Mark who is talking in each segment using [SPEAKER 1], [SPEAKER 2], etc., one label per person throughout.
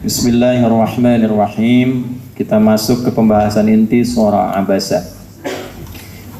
[SPEAKER 1] Bismillahirrahmanirrahim. Kita masuk ke pembahasan inti surah Abasa.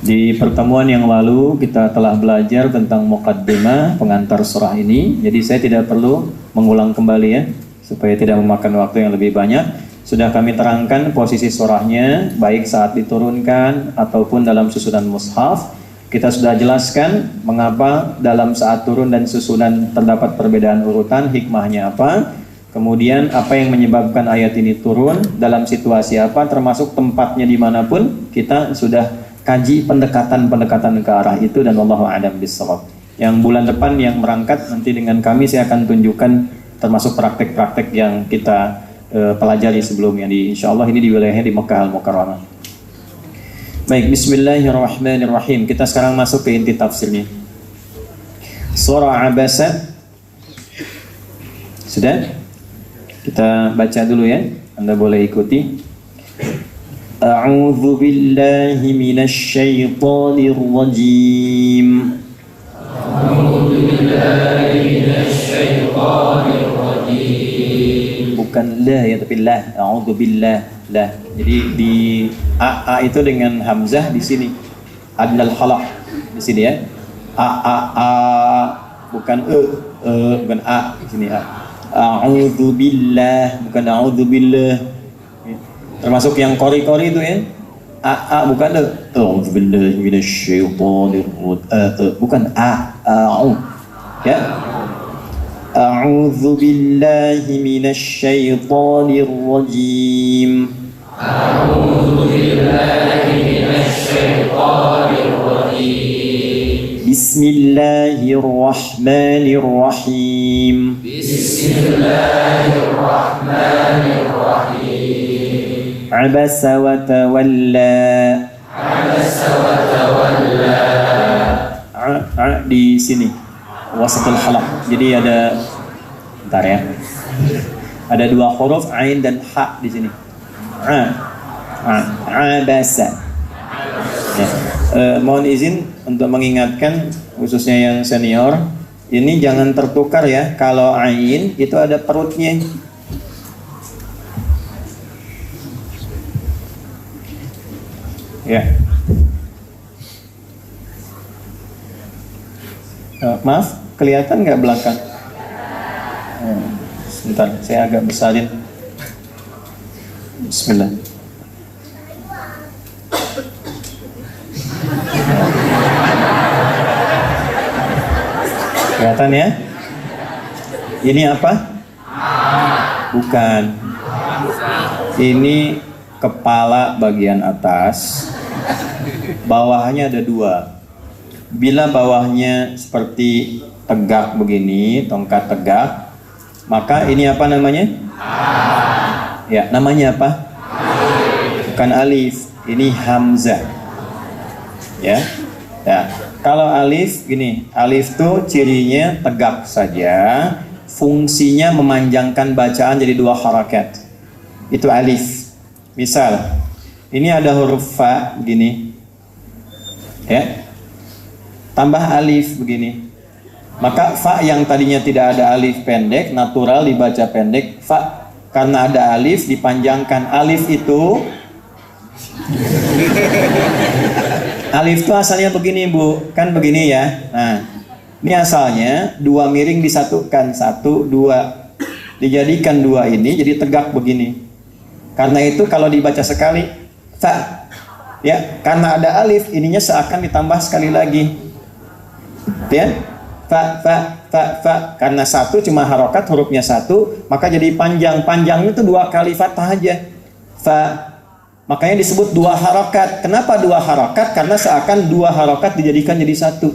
[SPEAKER 1] Di pertemuan yang lalu kita telah belajar tentang muqaddimah, pengantar surah ini. Jadi saya tidak perlu mengulang kembali ya, supaya tidak memakan waktu yang lebih banyak. Sudah kami terangkan posisi surahnya, baik saat diturunkan ataupun dalam susunan mushaf. Kita sudah jelaskan mengapa dalam saat turun dan susunan terdapat perbedaan urutan, hikmahnya apa. Kemudian apa yang menyebabkan ayat ini turun, dalam situasi apa, termasuk tempatnya dimanapun. Kita sudah kaji pendekatan-pendekatan ke arah itu, dan wallahu a'lam bishawab. Yang bulan depan yang berangkat nanti dengan kami, saya akan tunjukkan termasuk praktek-praktek yang kita pelajari sebelumnya. Insyaallah ini di wilayahnya di Mekah Al-Mukarramah. Baik, bismillahirrahmanirrahim. Kita sekarang masuk ke inti tafsirnya. Surah Abasa. Sudah? Kita baca dulu ya. Anda boleh ikuti. A'udzu billahi minasy syaithanir rajim. A'udzu billahi minasy syaithanir rajim. Bukan la ya, tapi la. A'udzu billah. Lah, jadi di a itu dengan hamzah di sini. Adnal khalaq di sini ya. Bukan bukan a di sini a. A'udzu billah, bukan a'udzu billah. Termasuk yang qori-qori itu ya. Bukan a'udzu billahi minasyaitonir rajim. Bukan a'u. Ya. A'udzu billahi minasyaitonir rajim. A'udzu billahi minasyaitonir rajim. Bismillahirrahmanirrahim. Bismillahirrahmanirrahim. Abasa wa tawalla. Abasa wa tawalla. Di sini wasatul halaq. Jadi ada, bentar ya. Ada dua huruf ain dan ha di sini. Abasa. Ya. Mohon izin untuk mengingatkan khususnya yang senior, ini jangan tertukar ya. Kalau ain itu ada perutnya. Ya. Maaf, kelihatan nggak belakang? Sebentar, saya agak besarin. Bismillah. Kelihatan ya? Ini apa? Bukan. Ini kepala bagian atas. Bawahnya ada dua. Bila bawahnya seperti tegak begini, tongkat tegak, maka ini apa namanya? Ya, namanya apa? Bukan alif, ini hamzah. Ya. Ya. Kalau alif gini, alif tuh cirinya tegak saja, fungsinya memanjangkan bacaan jadi dua harakat. Itu alif. Misal, ini ada huruf fa begini. Ya. Tambah alif begini. Maka fa yang tadinya tidak ada alif pendek, natural dibaca pendek, fa karena ada alif dipanjangkan. Alif itu alif itu asalnya begini Bu, kan begini ya. Nah, ini asalnya dua miring disatukan, satu, dua, dijadikan dua ini jadi tegak begini. Karena itu kalau dibaca sekali fa, ya, karena ada alif ininya seakan ditambah sekali lagi, ya, fa, karena satu cuma harokat, hurufnya satu, maka jadi panjang. Panjangnya itu dua kali fathah aja, fa. Makanya disebut dua harokat. Kenapa dua harokat? Karena seakan dua harokat dijadikan jadi satu.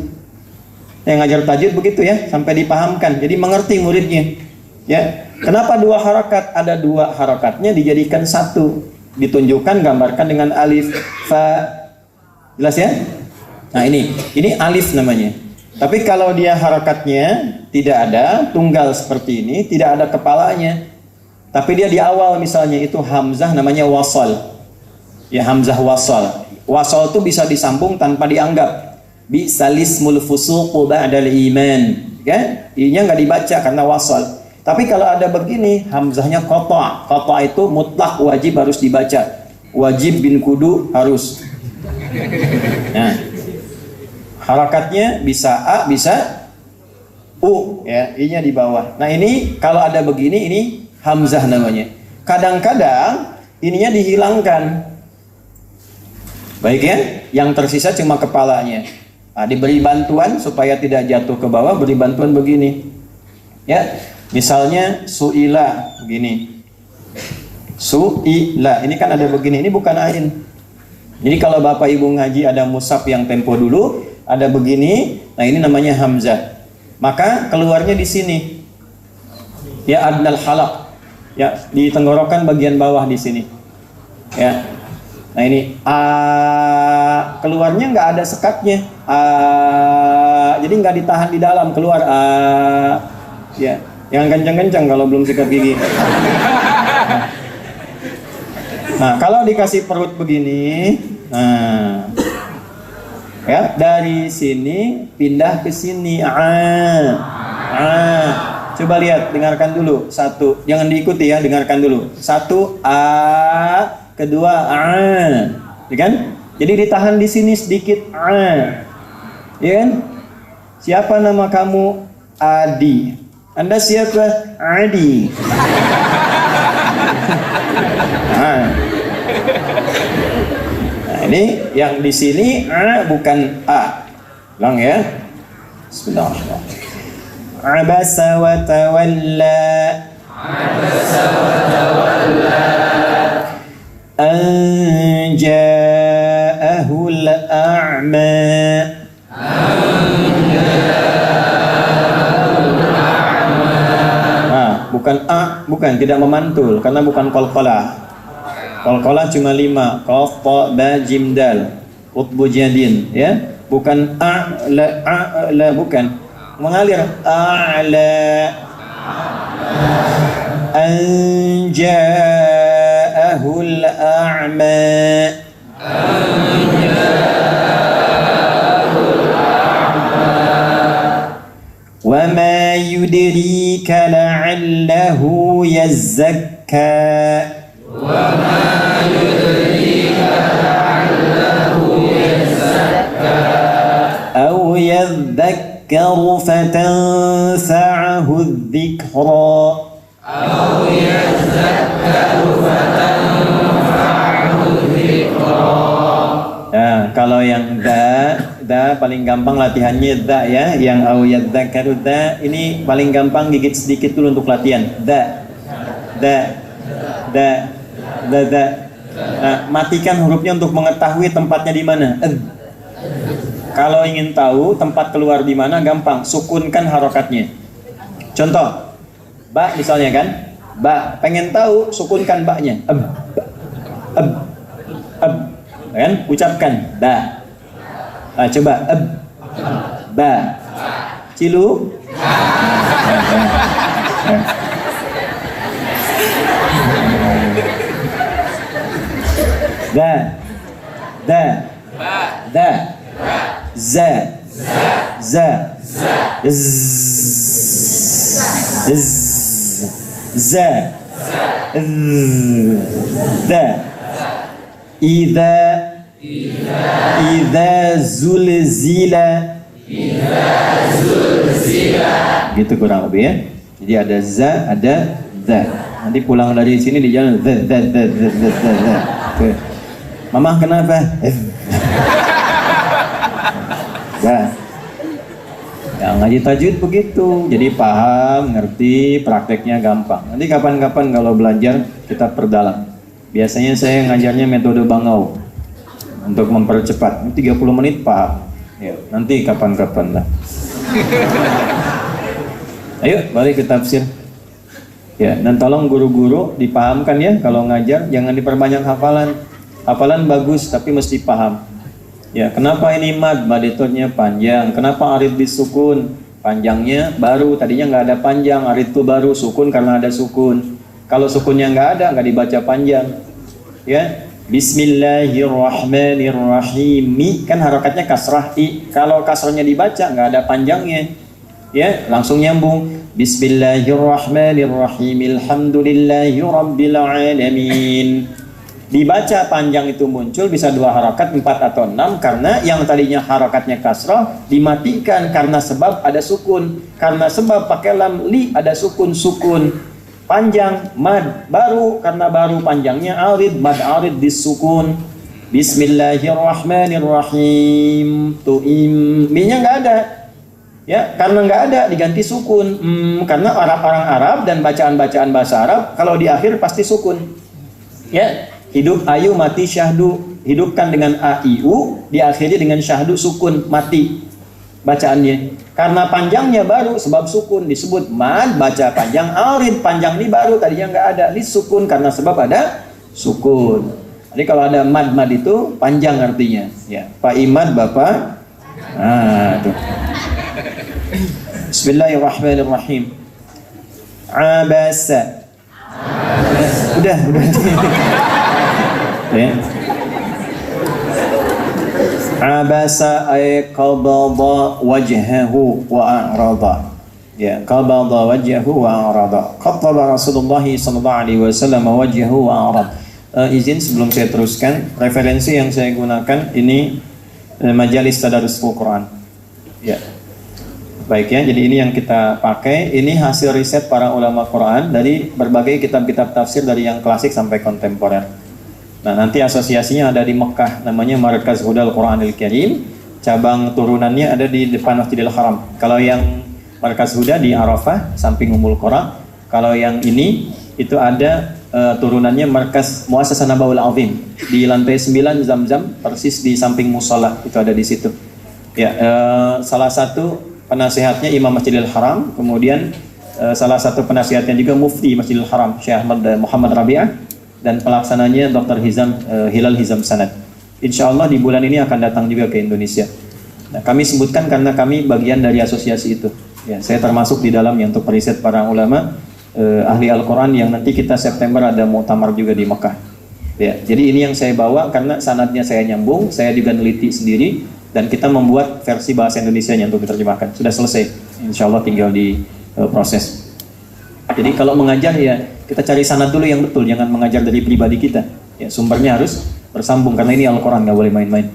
[SPEAKER 1] Yang ngajar tajwid begitu ya, sampai dipahamkan. Jadi mengerti muridnya. Ya, kenapa dua harokat? Ada dua harokatnya dijadikan satu. Ditunjukkan, gambarkan dengan alif, fa. Jelas ya? Nah ini alif namanya. Tapi kalau dia harokatnya tidak ada, tunggal seperti ini, tidak ada kepalanya, tapi dia di awal misalnya itu hamzah, namanya wasal. Ya, hamzah wasal. Wasal itu bisa disambung tanpa dianggap. Bisalismul fusuqu ba'dal iman. Ya, ininya nggak dibaca karena wasal. Tapi kalau ada begini, hamzahnya qata'. Qata' itu mutlak wajib harus dibaca. Wajib bin kudu harus. Nah, harakatnya bisa A, bisa U, ya, I-nya di bawah. Nah, ini kalau ada begini, ini hamzah namanya. Kadang-kadang ininya dihilangkan. Baik ya, yang tersisa cuma kepalanya. Nah, diberi bantuan supaya tidak jatuh ke bawah, beri bantuan begini. Ya, misalnya su'ila begini. Su'ila, ini kan ada begini, ini bukan ain. Jadi kalau Bapak Ibu ngaji ada mushaf yang tempo dulu, ada begini, nah ini namanya hamzah. Maka keluarnya di sini. Ya, adnal halaq. Ya, di tenggorokan bagian bawah di sini. Ya. Nah ini a, keluarnya nggak ada sekatnya. Jadi nggak ditahan di dalam, keluar a. Ya, yang kencang-kencang kalau belum sikat gigi. Nah, kalau dikasih perut begini, nah, ya, dari sini pindah ke sini. Coba lihat, dengarkan dulu. Satu, jangan diikuti ya, dengarkan dulu. Satu, a, kedua, a, ya kan? Jadi ditahan di sini sedikit, a, ya kan? Siapa nama kamu? Adi. Anda siapa? Adi. Nah, ini yang di sini a bukan a. Ulang ya. Bismillahirrahmanirrahim. Abasa wa tawalla. Abasa wa tawalla. An ja'ahu al-a'ma. Bukan a, bukan, tidak memantul karena bukan qalqalah. Qalqalah cuma 5, qaf, ta, ba, jim, dal, qutbu jadin, ya. Bukan a, la, bukan. Mengalir a'la. An ja'ahu al-a'ma. وَمَا يُدْرِيكَ لَعَلَّهُ يَزَّكَّى وَمَا يُدْرِيكَ لَعَلَّهُ يَزَّكَّى أَوْ يَذَّكَّرُ فَتَنفَعَهُ الذِّكْرَى أَوْ يَذَّكَّرُ فَتَنفَعَهُ الذِّكْرَى. Nah, kalau yang da paling gampang latihannya da ya, yang au yadzakaru da ini paling gampang, gigit sedikit dulu untuk latihan. Da. Nah, matikan hurufnya untuk mengetahui tempatnya di mana. Kalau ingin tahu tempat keluar di mana, gampang, sukunkan harokatnya. Contoh, ba misalnya kan, ba, pengen tahu, sukunkan ba-nya. Kan, ucapkan ba. Nah, coba ba, cilu, da, za, da, idza zulzila. Gitu kurang lebih ya. Jadi ada za, ada za. Nanti pulang dari sini di jalan za. Mama kenapa? Za. Ya, ngaji tajwid begitu. Jadi paham, ngerti, prakteknya gampang. Nanti kapan-kapan kalau belajar kita perdalam. Biasanya saya ngajarnya metode bangau untuk mempercepat. 30 menit paham. Ya, nanti kapan-kapan lah. Ayo balik ke tafsir. Ya, dan tolong guru-guru dipahamkan ya, kalau ngajar jangan diperbanyak hafalan. Hafalan bagus tapi mesti paham. Ya, kenapa ini mad itutnya panjang? Kenapa arid disukun? Panjangnya baru, tadinya nggak ada panjang, arid itu baru, sukun karena ada sukun. Kalau sukunnya nggak ada, nggak dibaca panjang. Ya, Bismillahirrahmanirrahim. Kan harokatnya kasrah i. Kalau kasrahnya dibaca nggak ada panjangnya. Ya, langsung nyambung. Bismillahirrahmanirrahim. Alhamdulillahirabbil alamin. Dibaca panjang itu muncul bisa 2 harakat, 4 atau 6, karena yang tadinya harakatnya kasrah dimatikan karena sebab ada sukun. Karena sebab pakai lam li ada sukun. Panjang mad baru, karena baru panjangnya arid, mad arid disukun. Bismillahirrahmanirrahim. Tu'im mi-nya nggak ada. Ya, karena nggak ada diganti sukun. Karena orang Arab dan bacaan-bacaan bahasa Arab kalau di akhir pasti sukun. Ya. Hidup ayu mati syahdu, hidupkan dengan aiu, diakhiri dengan syahdu sukun, mati bacaannya. Karena panjangnya baru sebab sukun disebut mad, baca panjang. Arid panjang ini baru, tadinya nggak ada, ini sukun karena sebab ada sukun. Jadi kalau ada mad itu panjang artinya. Ya, Pak Imad Bapak. Tuh. Bismillahirrahmanirrahim. Abasa. Udah. Ya. Abasa ay qabada wajhahu wa a'rada. Ya, qabada wajhahu wa a'rada. Qattaba Rasulullah sallallahu alaihi wasallam wajhahu wa a'rada. Izin sebelum saya teruskan, referensi yang saya gunakan ini majalis tadarrusul Quran. Ya. Baik ya, jadi ini yang kita pakai. Ini hasil riset para ulama Quran dari berbagai kitab-kitab tafsir dari yang klasik sampai kontemporer. Nah, nanti asosiasinya ada di Mekah, namanya Markaz Hudal Quranil Karim. Cabang turunannya ada di depan Masjidil Haram. Kalau yang Markaz Huda di Arafah, samping Ummul Qura. Kalau yang ini, itu ada turunannya Markaz Muassasah Nabaul Azim di lantai 9 Zamzam, persis di samping musola, itu ada di situ. Ya, salah satu penasihatnya Imam Masjidil Haram, kemudian salah satu penasihatnya juga Mufti Masjidil Haram, Syekh Ahmad Muhammad Rabi'ah, dan pelaksananya Dr. Hilal Hizam Sanad. Insya Allah di bulan ini akan datang juga ke Indonesia. Nah, kami sebutkan karena kami bagian dari asosiasi itu. Ya, saya termasuk di dalamnya untuk periset para ulama ahli Al-Quran yang nanti kita September ada muktamar juga di Mekah. Ya, jadi ini yang saya bawa karena sanadnya saya nyambung, saya juga neliti sendiri, dan kita membuat versi bahasa Indonesianya untuk diterjemahkan. Sudah selesai, insya Allah tinggal di proses. Jadi kalau mengajar ya kita cari sanad dulu yang betul, jangan mengajar dari pribadi kita. Ya, sumbernya harus bersambung karena ini Al-Quran, nggak boleh main-main.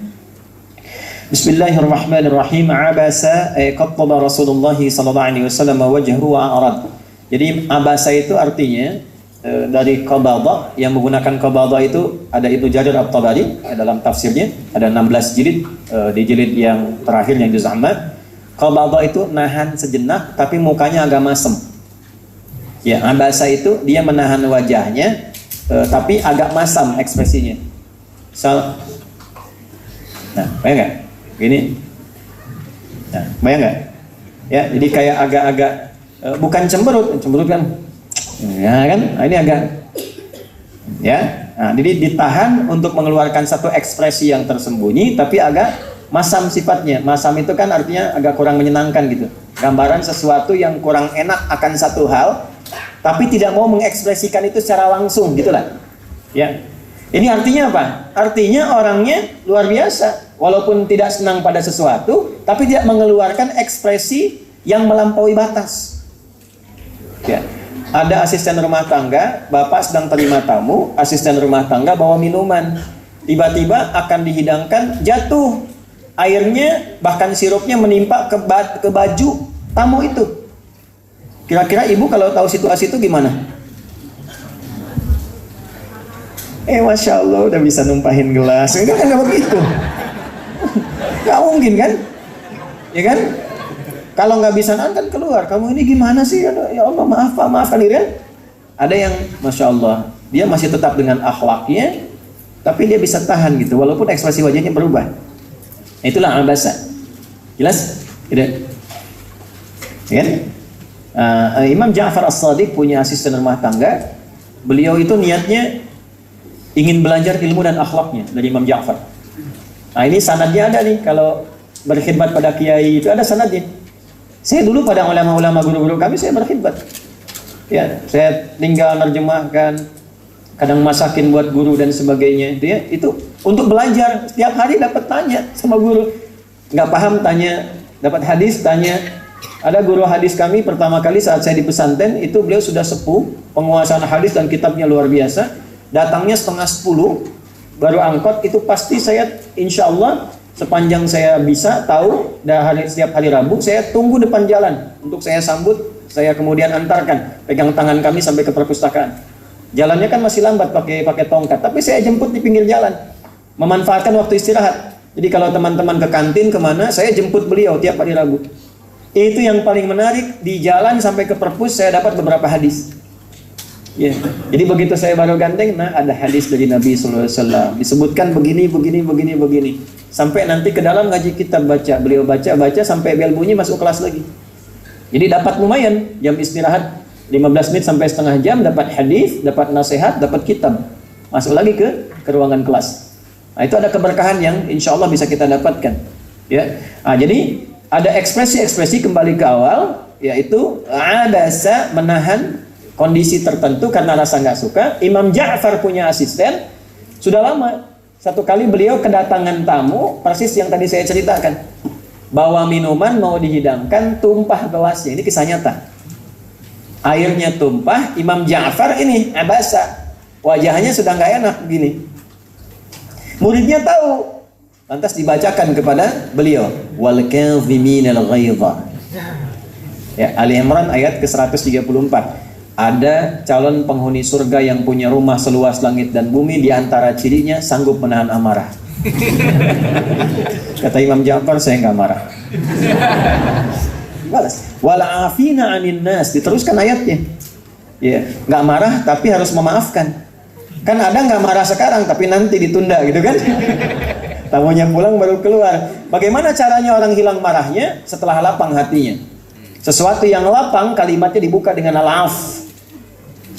[SPEAKER 1] Bismillahirrahmanirrahim. Abasa qattaba Rasulullah sallallahu alaihi wasallam wajhahu wa a'rad. Jadi abasa itu artinya dari qabada, yang menggunakan qabada itu ada Ibnu Jarir At-Tabari dalam tafsirnya, ada 16 jilid, di jilid yang terakhir yang juz amma. Qabada itu nahan sejenak tapi mukanya agak masem. Ya, abasa itu dia menahan wajahnya tapi agak masam ekspresinya. Nah, bayang nggak? Gini. Nah, bayang nggak? Ya, jadi kayak agak-agak bukan cemberut kan? Ya kan? Nah, ini agak, ya. Nah, jadi ditahan untuk mengeluarkan satu ekspresi yang tersembunyi, tapi agak masam sifatnya. Masam itu kan artinya agak kurang menyenangkan gitu. Gambaran sesuatu yang kurang enak akan satu hal, tapi tidak mau mengekspresikan itu secara langsung, gitulah. Ya. Ini artinya apa? Artinya orangnya luar biasa, walaupun tidak senang pada sesuatu, tapi tidak mengeluarkan ekspresi yang melampaui batas. Ya. Ada asisten rumah tangga, bapak sedang terima tamu, asisten rumah tangga bawa minuman, tiba-tiba akan dihidangkan, jatuh airnya, bahkan sirupnya menimpa ke baju tamu itu. Kira-kira ibu kalau tahu situasi itu gimana? Masya Allah udah bisa numpahin gelas. Ini kan nggak begitu. Nggak mungkin kan? Ya kan? Kalau nggak bisa kan keluar. Kamu ini gimana sih? Ya Allah maafkan diri kan? Ada yang Masya Allah dia masih tetap dengan akhlaknya, tapi dia bisa tahan gitu, walaupun ekspresi wajahnya berubah. Itulah abasa. Jelas? Tidak? Ya kan? Imam Ja'far As-Shadiq punya asisten rumah tangga. Beliau itu niatnya ingin belajar ilmu dan akhlaknya dari Imam Ja'far. Nah, ini sanadnya ada nih, kalau berkhidmat pada kiai itu ada sanadnya. Saya dulu pada ulama-ulama guru-guru kami saya berkhidmat. Ya, saya tinggal nerjemahkan, kadang masakin buat guru dan sebagainya itu ya. Itu untuk belajar, setiap hari dapat tanya sama guru. Nggak paham tanya, dapat hadis tanya. Ada guru hadis kami pertama kali saat saya di pesantren, itu beliau sudah sepuh, penguasaan hadis dan kitabnya luar biasa. Datangnya 9:30, baru angkot, itu pasti saya insya Allah sepanjang saya bisa tahu, setiap hari Rabu saya tunggu depan jalan untuk saya sambut, saya kemudian antarkan, pegang tangan kami sampai ke perpustakaan. Jalannya kan masih lambat pakai tongkat, tapi saya jemput di pinggir jalan, memanfaatkan waktu istirahat. Jadi kalau teman-teman ke kantin kemana, saya jemput beliau tiap hari Rabu. Itu yang paling menarik, di jalan sampai ke perpus saya dapat beberapa hadis. Ya. Jadi begitu saya baru ganteng, nah ada hadis dari Nabi SAW disebutkan begini. Sampai nanti ke dalam ngaji kitab baca, beliau baca sampai bel bunyi masuk kelas lagi. Jadi dapat lumayan, jam istirahat 15 menit sampai setengah jam, dapat hadis, dapat nasihat, dapat kitab. Masuk lagi ke ruangan kelas. Nah, itu ada keberkahan yang insya Allah bisa kita dapatkan. Ya. Nah, jadi ada ekspresi-ekspresi kembali ke awal, yaitu abasa, menahan kondisi tertentu karena rasa nggak suka. Imam Ja'far punya asisten sudah lama. Satu kali beliau kedatangan tamu, persis yang tadi saya ceritakan. Bawa minuman mau dihidangkan, tumpah gelasnya. Ini kisah nyata. Airnya tumpah, Imam Ja'far ini abasa, wajahnya sudah nggak enak begini. Muridnya tahu, lantas dibacakan kepada beliau, wal kadhiminal ghaidha. Ya, Ali Imran ayat ke-134. Ada calon penghuni surga yang punya rumah seluas langit dan bumi, di antara cirinya sanggup menahan amarah. Kata Imam Ja'far, saya nggak marah. Balas, wal afina 'anin nas, diteruskan ayatnya. Ya, nggak marah tapi harus memaafkan. Kan ada nggak marah sekarang tapi nanti ditunda gitu kan? Tamunya pulang baru keluar. Bagaimana caranya orang hilang marahnya? Setelah lapang hatinya. Sesuatu yang lapang kalimatnya dibuka dengan al-af.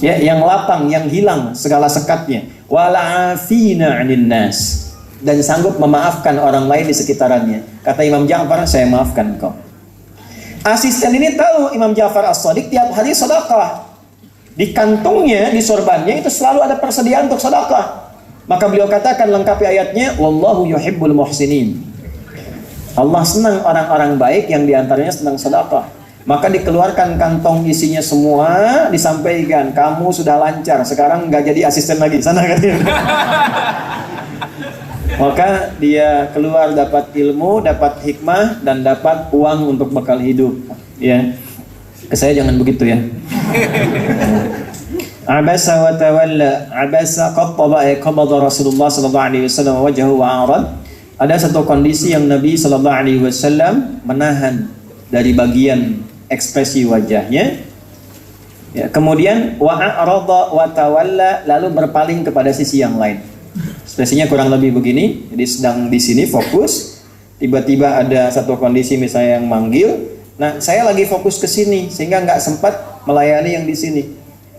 [SPEAKER 1] Ya, yang lapang, yang hilang segala sekatnya. Wala afina 'anil nas, dan sanggup memaafkan orang lain di sekitarannya. Kata Imam Ja'far, saya maafkan kau. Asisten ini tahu Imam Ja'far As-Shadiq tiap hari sedekah. Di kantungnya, di sorbannya itu selalu ada persediaan untuk sedekah. Maka beliau katakan lengkapi ayatnya, wallahu yuhibbul muhsinin. Allah senang orang-orang baik yang diantaranya senang sedekah. Maka dikeluarkan kantong isinya semua, disampaikan, kamu sudah lancar, sekarang nggak jadi asisten lagi, sana katanya. Maka dia keluar dapat ilmu, dapat hikmah, dan dapat uang untuk bekal hidup. Ya, ke saya jangan begitu ya. Abasa wa tawalla, abasa qabada Rasulullah sallallahu alaihi wasallam wajhahu wa arad. Ada satu kondisi yang Nabi sallallahu alaihi wasallam menahan dari bagian ekspresi wajahnya. Ya, kemudian wa a'rada wa tawalla, lalu berpaling kepada sisi yang lain. Ekspresinya kurang lebih begini. Jadi sedang di sini fokus, tiba-tiba ada satu kondisi misalnya yang manggil. Nah, saya lagi fokus ke sini sehingga nggak sempat melayani yang di sini.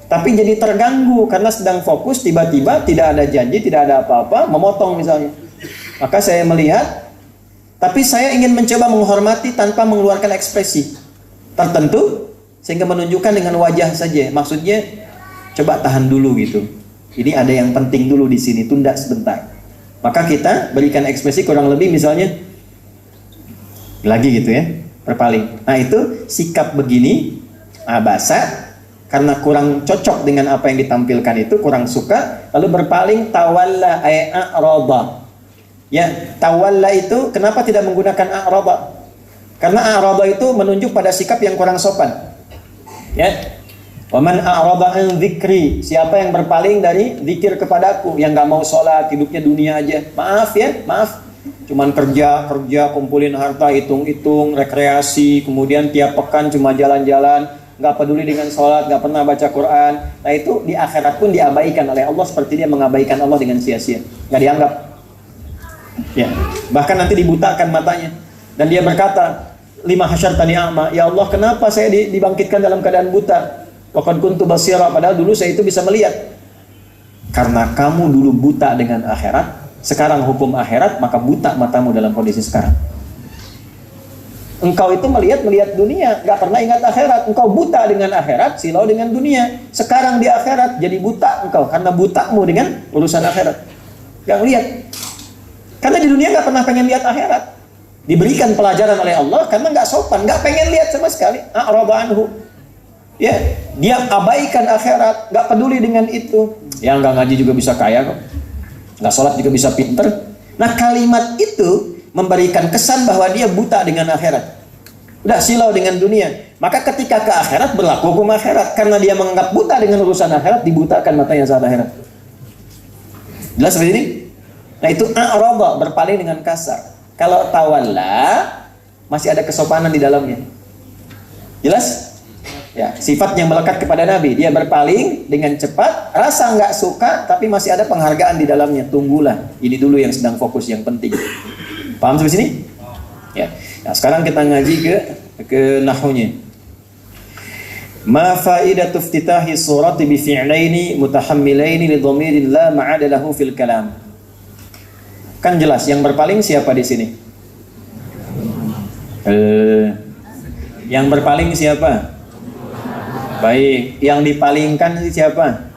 [SPEAKER 1] Tapi jadi terganggu karena sedang fokus, tiba-tiba tidak ada janji, tidak ada apa-apa, memotong misalnya. Maka saya melihat, tapi saya ingin mencoba menghormati tanpa mengeluarkan ekspresi tertentu sehingga menunjukkan dengan wajah saja. Maksudnya coba tahan dulu gitu. Ini ada yang penting dulu di sini, tunda sebentar. Maka kita berikan ekspresi kurang lebih misalnya lagi gitu ya, berpaling. Nah, itu sikap begini abasa karena kurang cocok dengan apa yang ditampilkan itu, kurang suka, lalu berpaling tawalla a'rada. Ya, tawalla itu kenapa tidak menggunakan a'rada? Karena a'rada itu menunjuk pada sikap yang kurang sopan. Ya. Wa man a'rada an dzikri, siapa yang berpaling dari zikir kepadaku, yang enggak mau sholat, hidupnya dunia aja. Maaf ya, maaf. Cuman kerja, kumpulin harta, hitung-hitung, rekreasi, kemudian tiap pekan cuma jalan-jalan, nggak peduli dengan sholat, nggak pernah baca Quran. Nah, itu di akhirat pun diabaikan oleh Allah seperti dia mengabaikan Allah dengan sia-sia, nggak dianggap. Ya, bahkan nanti dibutakan matanya. Dan dia berkata, lima hasyartani a'ma, ya Allah, kenapa saya dibangkitkan dalam keadaan buta? Wa qad kuntu basira, padahal dulu saya itu bisa melihat. Karena kamu dulu buta dengan akhirat, sekarang hukum akhirat, maka buta matamu dalam kondisi sekarang. Engkau itu melihat dunia, nggak pernah ingat akhirat. Engkau buta dengan akhirat, silau dengan dunia. Sekarang di akhirat jadi buta engkau karena butamu dengan urusan akhirat. Nggak lihat. Karena di dunia nggak pernah pengen lihat akhirat. Diberikan pelajaran oleh Allah karena nggak sopan, nggak pengen lihat sama sekali. A'rada anhu. Ya, dia abaikan akhirat, nggak peduli dengan itu. Yang nggak ngaji juga bisa kaya kok, nggak sholat juga bisa pinter. Nah, kalimat itu memberikan kesan bahwa dia buta dengan akhirat, udah silau dengan dunia. Maka ketika ke akhirat berlaku hukum akhirat, karena dia menganggap buta dengan urusan akhirat, dibutakan matanya saat akhirat. Jelas seperti ini? Nah, itu a'rada, berpaling dengan kasar. Kalau tawalla masih ada kesopanan di dalamnya. Jelas? Ya, sifat yang melekat kepada Nabi, dia berpaling dengan cepat, rasa nggak suka, tapi masih ada penghargaan di dalamnya. Tunggulah, ini dulu yang sedang fokus, yang penting. Paham sampai sini? Ya. Nah, sekarang kita ngaji ke nahwunya. Ma faidatu iftitahi surati bi fi'laini mutahammilaini li dhamirin la ma'ada lahu fil kalam. Kan jelas yang berpaling siapa di sini? Yang berpaling siapa? Baik, yang dipalingkan siapa?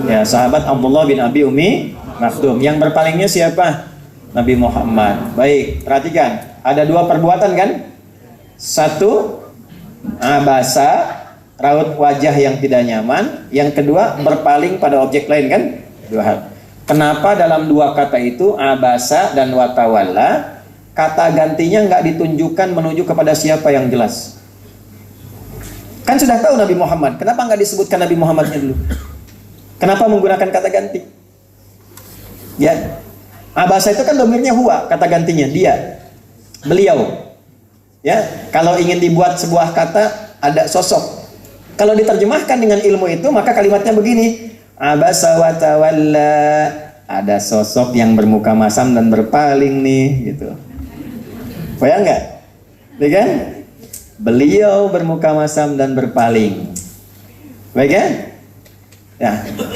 [SPEAKER 1] Ya, sahabat Abdullah bin Abi Umi Maktum. Yang berpalingnya siapa? Nabi Muhammad. Baik, perhatikan. Ada dua perbuatan kan? Satu, abasa, raut wajah yang tidak nyaman. Yang kedua, berpaling pada objek lain kan? Dua hal. Kenapa dalam dua kata itu, abasa dan watawalla, kata gantinya nggak ditunjukkan menuju kepada siapa yang jelas? Kan sudah tahu Nabi Muhammad, kenapa nggak disebutkan Nabi Muhammadnya dulu? Kenapa menggunakan kata ganti? Ya, abasa itu kan domirnya huwa, kata gantinya dia, beliau. Ya, kalau ingin dibuat sebuah kata ada sosok. Kalau diterjemahkan dengan ilmu itu, maka kalimatnya begini: abasa wa tawalla, ada sosok yang bermuka masam dan berpaling nih, gitu. Bayang nggak? Ya kan? Beliau bermuka masam dan berpaling. Baik ya? Ya,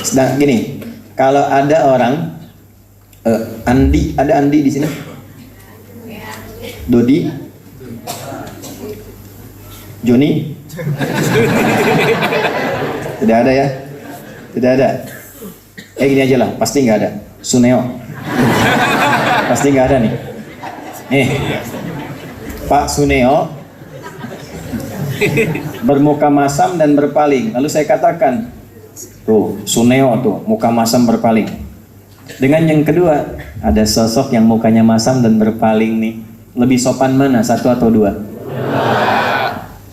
[SPEAKER 1] sedang gini. Kalau ada orang Andi, ada Andi di sini? Dodi? Joni? Tidak ada ya? Tidak ada. Gini aja lah, pasti nggak ada. Suneo, pasti nggak ada nih. Pak Suneo bermuka masam dan berpaling. Lalu saya katakan, tuh Suneo tuh muka masam berpaling. Dengan yang kedua, ada sosok yang mukanya masam dan berpaling nih. Lebih sopan mana, satu atau dua?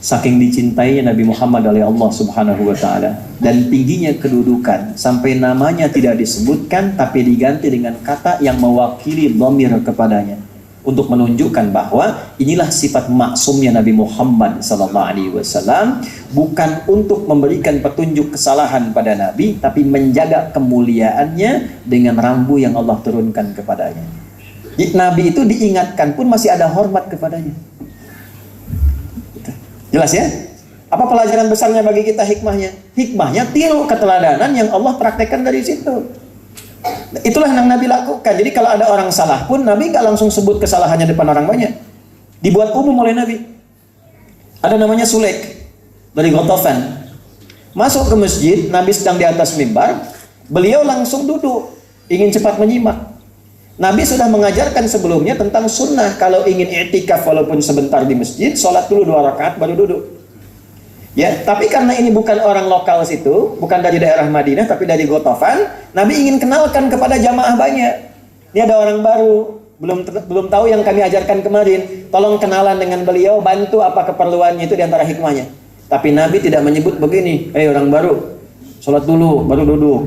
[SPEAKER 1] Saking dicintainya Nabi Muhammad oleh Allah Subhanahu wa Ta'ala, dan tingginya kedudukan sampai namanya tidak disebutkan tapi diganti dengan kata yang mewakili dhamir kepadanya, untuk menunjukkan bahwa inilah sifat maksumnya Nabi Muhammad SAW, bukan untuk memberikan petunjuk kesalahan pada Nabi, tapi menjaga kemuliaannya dengan rambu yang Allah turunkan kepadanya. Nabi itu diingatkan pun masih ada hormat kepadanya. Jelas ya? Apa pelajaran besarnya bagi kita hikmahnya? Hikmahnya tiru keteladanan yang Allah praktekkan dari situ. Itulah yang Nabi lakukan. Jadi kalau ada orang salah pun, Nabi nggak langsung sebut kesalahannya depan orang banyak. Dibuat umum oleh Nabi. Ada namanya Sulaik dari Ghatafan. Masuk ke masjid, Nabi sedang di atas mimbar, beliau langsung duduk, ingin cepat menyimak. Nabi sudah mengajarkan sebelumnya tentang sunnah. Kalau ingin i'tikaf walaupun sebentar di masjid, sholat dulu 2 rakaat baru duduk. Ya, tapi karena ini bukan orang lokal situ, bukan dari daerah Madinah, tapi dari Ghatafan, Nabi ingin kenalkan kepada jamaah banyak. Ini ada orang baru, belum tahu yang kami ajarkan kemarin. Tolong kenalan dengan beliau, bantu apa keperluannya, itu diantara hikmahnya. Tapi Nabi tidak menyebut begini, orang baru, sholat dulu, baru duduk.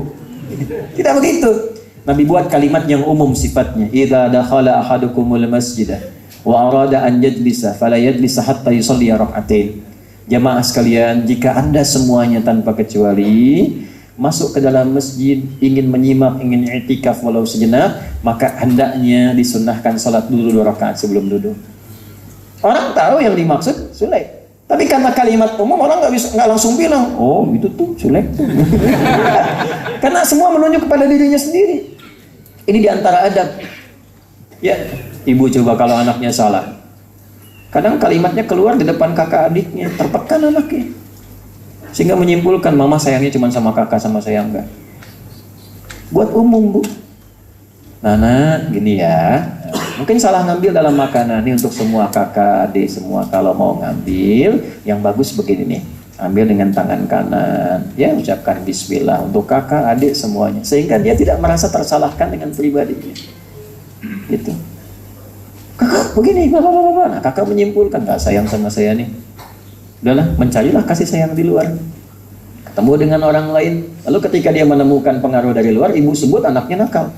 [SPEAKER 1] Tidak begitu. Nabi buat kalimat yang umum sifatnya. Idza dakhala ahadukumul masjidah wa arada an yajlisa fala yajlisa hatta yusalli rak'atain. Jamaah sekalian, jika Anda semuanya tanpa kecuali masuk ke dalam masjid, ingin menyimak, ingin i'tikaf walau sejenak, maka hendaknya disunnahkan salat dulu 2 rakaat sebelum duduk. Orang tahu yang dimaksud Sulaik. Tapi karena kalimat umum, orang nggak langsung bilang, oh itu tuh Sulaik tuh. Karena semua menunjuk kepada dirinya sendiri. Ini diantara adab. Ya, ibu coba kalau anaknya salah, kadang kalimatnya keluar di depan kakak adiknya, terpekan anaknya, sehingga menyimpulkan mama sayangnya cuma sama kakak, sama saya enggak. Buat umum, Bu. Nana, gini ya, Mungkin salah ngambil dalam makanan. Ini untuk semua kakak, adik semua, kalau mau ngambil yang bagus begini nih. Ambil dengan tangan kanan, ya, ucapkan bismillah untuk kakak, adik semuanya, sehingga dia tidak merasa tersalahkan dengan pribadinya. Gitu. Kakak begini, nah, kakak menyimpulkan nggak sayang sama saya nih. Udahlah, mencarilah kasih sayang di luar. Ketemu dengan orang lain, lalu ketika dia menemukan pengaruh dari luar, ibu sebut anaknya nakal.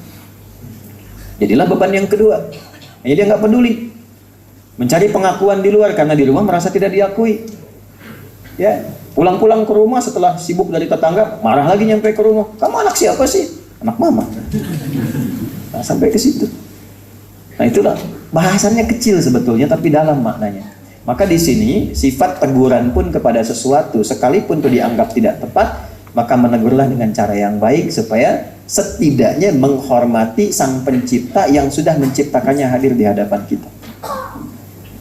[SPEAKER 1] Jadilah beban yang kedua. Jadi dia nggak peduli mencari pengakuan di luar karena di rumah merasa tidak diakui. Ya, pulang-pulang ke rumah setelah sibuk dari tetangga, marah lagi nyampe ke rumah. Kamu anak siapa sih? Anak mama. Nah, sampai ke situ. Nah, itulah bahasannya kecil sebetulnya tapi dalam maknanya. Maka di sini sifat teguran pun kepada sesuatu sekalipun itu dianggap tidak tepat, maka menegurlah dengan cara yang baik supaya setidaknya menghormati sang pencipta yang sudah menciptakannya hadir di hadapan kita.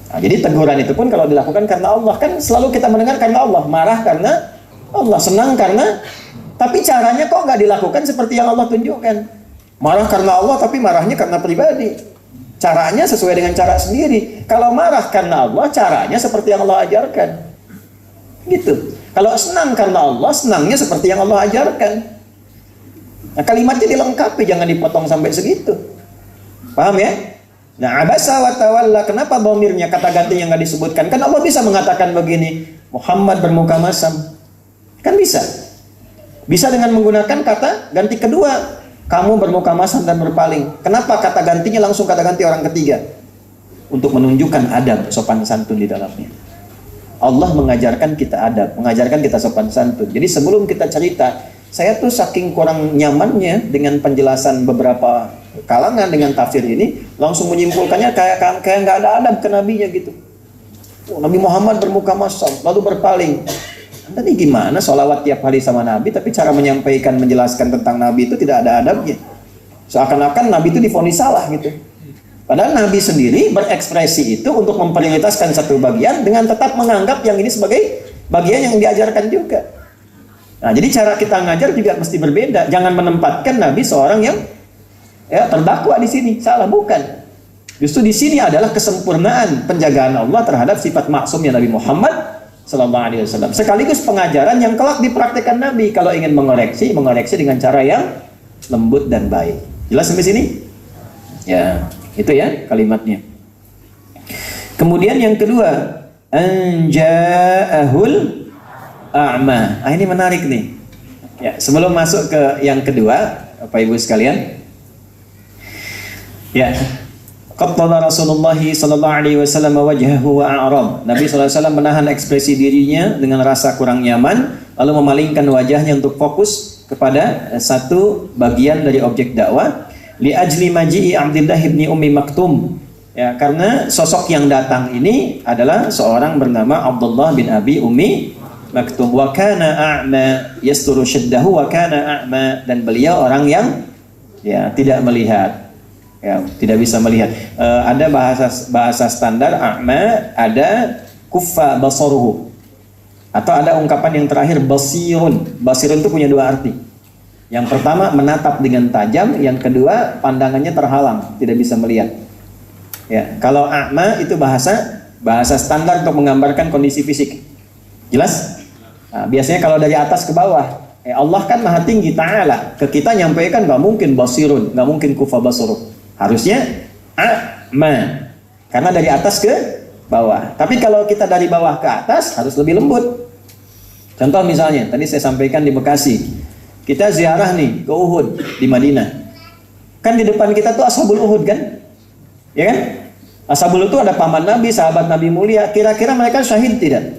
[SPEAKER 1] Nah, jadi teguran itu pun kalau dilakukan karena Allah, kan selalu kita mendengar karena Allah, marah karena Allah, senang karena, tapi caranya kok nggak dilakukan seperti yang Allah tunjukkan. Marah karena Allah tapi marahnya karena pribadi. Caranya sesuai dengan cara sendiri. Kalau marah karena Allah, caranya seperti yang Allah ajarkan. Gitu. Kalau senang karena Allah, senangnya seperti yang Allah ajarkan. Nah, kalimatnya dilengkapi, jangan dipotong sampai segitu. Paham ya? Nah, abasa wa tawalla, kenapa dhamirnya kata gantinya nggak disebutkan? Kan Allah bisa mengatakan begini, Muhammad bermuka masam. Kan bisa. Bisa dengan menggunakan kata ganti kedua, kamu bermuka masam dan berpaling. Kenapa kata gantinya langsung kata ganti orang ketiga? Untuk menunjukkan adab, sopan santun di dalamnya. Allah mengajarkan kita adab, mengajarkan kita sopan santun. Jadi sebelum kita cerita, saya tuh saking kurang nyamannya dengan penjelasan beberapa kalangan dengan tafsir ini, langsung menyimpulkannya kayak nggak ada adab ke nabinya gitu. Oh, Nabi Muhammad bermuka masam, lalu berpaling. Tadi gimana sholawat tiap hari sama Nabi, tapi cara menyampaikan, menjelaskan tentang Nabi itu tidak ada adabnya. Seakan-akan Nabi itu divonis salah gitu. Padahal Nabi sendiri berekspresi itu untuk memprioritaskan satu bagian dengan tetap menganggap yang ini sebagai bagian yang diajarkan juga. Nah, jadi cara kita ngajar juga mesti berbeda. Jangan menempatkan Nabi seorang yang terdakwa di sini. Salah, bukan. Justru di sini adalah kesempurnaan penjagaan Allah terhadap sifat maksumnya Nabi Muhammad sallallahu alaihi wasallam. Sekaligus pengajaran yang kelak dipraktikkan Nabi kalau ingin mengoreksi dengan cara yang lembut dan baik. Jelas sampai sini? Ya, itu ya kalimatnya. Kemudian yang kedua, anja'ahul a'ma. Ini menarik nih. Ya, sebelum masuk ke yang kedua, Bapak Ibu sekalian. Ya. Qattala Rasulullah sallallahu alaihi wasallam wajhahu wa a'rab. Nabi sallallahu alaihi wasallam menahan ekspresi dirinya dengan rasa kurang nyaman, lalu memalingkan wajahnya untuk fokus kepada satu bagian dari objek dakwah. Li ajli maji'i Abdullah ibni Ummi Maktum. Ya, karena sosok yang datang ini adalah seorang bernama Abdullah bin Abi Ummi Maktum. Wa kana a'ma yasturu syaddahu wa kana a'ma, dan beliau orang yang tidak melihat. Ya, tidak bisa melihat. Ada bahasa standar a'ma, ada kuffa basaruhu. Atau ada ungkapan yang terakhir basirun. Basirun itu punya dua arti. Yang pertama menatap dengan tajam, yang kedua pandangannya terhalang, tidak bisa melihat. Ya, kalau a'ma itu bahasa standar untuk menggambarkan kondisi fisik. Jelas? Nah, biasanya kalau dari atas ke bawah, Allah kan maha tinggi ta'ala. Ke kita nyampaikan nggak mungkin basirun, nggak mungkin kuffa basaruhu. Harusnya a'ma, karena dari atas ke bawah. Tapi kalau kita dari bawah ke atas harus lebih lembut. Contoh misalnya, tadi saya sampaikan di Bekasi, kita ziarah nih ke Uhud di Madinah. Kan di depan kita tuh Ashabul Uhud kan? Ya kan? Ashabul itu ada paman Nabi, sahabat Nabi mulia. Kira-kira mereka syahid tidak?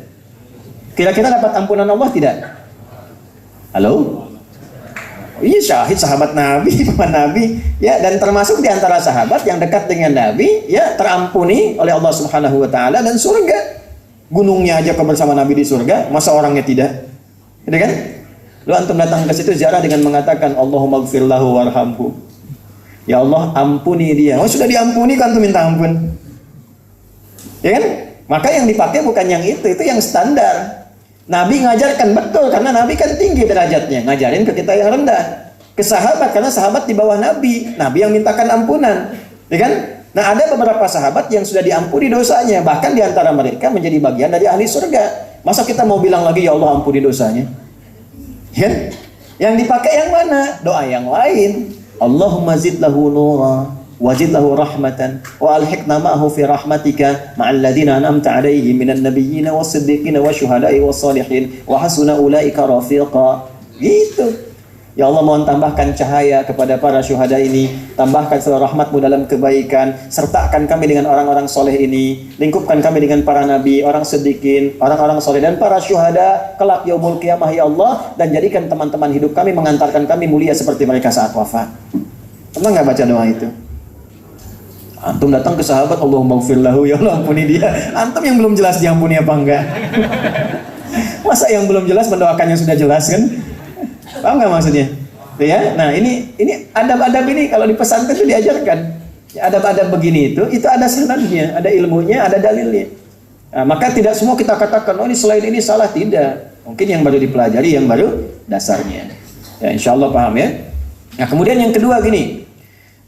[SPEAKER 1] Kira-kira dapat ampunan Allah tidak? Halo? Iya, syahid sahabat Nabi, paman Nabi, ya, dan termasuk di antara sahabat yang dekat dengan Nabi, ya, terampuni oleh Allah Subhanahu wa taala dan surga. Gunungnya aja bersama Nabi di surga, masa orangnya tidak? Gitu kan? Lu antum datang ke situ ziarah dengan mengatakan Allahumma gfirlahu warhamhu. Ya Allah, ampuni dia. Oh, sudah diampuni kan tuh minta ampun. Ya kan? Maka yang dipakai bukan yang itu yang standar. Nabi ngajarkan betul karena Nabi kan tinggi derajatnya, ngajarin ke kita yang rendah. Ke sahabat karena sahabat di bawah Nabi, Nabi yang mintakan ampunan, ya kan? Nah, ada beberapa sahabat yang sudah diampuni dosanya, bahkan diantara mereka menjadi bagian dari ahli surga. Masa kita mau bilang lagi, ya Allah ampuni dosanya? Ya? Yang dipakai yang mana? Doa yang lain. Allahumma zid lahu nura, wazid lahu rahmatan, wa alhiqna ma'ahu fi rahmatika ma'al ladina an'amta 'alaihim minan nabiyyin was-siddiqin wasyuhada'i was-salihin wa hasuna ulaika rafiqa. Gitu. Ya Allah, mohon tambahkan cahaya kepada para syuhada ini, tambahkan seluruh rahmat-Mu dalam kebaikan, sertakan kami dengan orang-orang soleh ini, lingkupkan kami dengan para nabi, orang sedikit, orang-orang soleh, dan para syuhada kelak yaumul qiyamah ya Allah, dan jadikan teman-teman hidup kami mengantarkan kami mulia seperti mereka saat wafat. Pernah nggak baca doa itu? Antum datang ke sahabat, Allahumma gfir lahu, ya Allah ampuni dia. Antum yang belum jelas diampuni apa enggak? Masa yang belum jelas mendoakan yang sudah jelas kan? Paham nggak maksudnya? Ya, nah ini adab-adab ini kalau di pesantren itu diajarkan. Ya, adab-adab begini itu ada sanadnya, ada ilmunya, ada dalilnya. Nah, maka tidak semua kita katakan, oh ini selain ini salah, tidak. Mungkin yang baru dipelajari, yang baru dasarnya. Ya, insya Allah paham ya. Nah, kemudian yang kedua gini,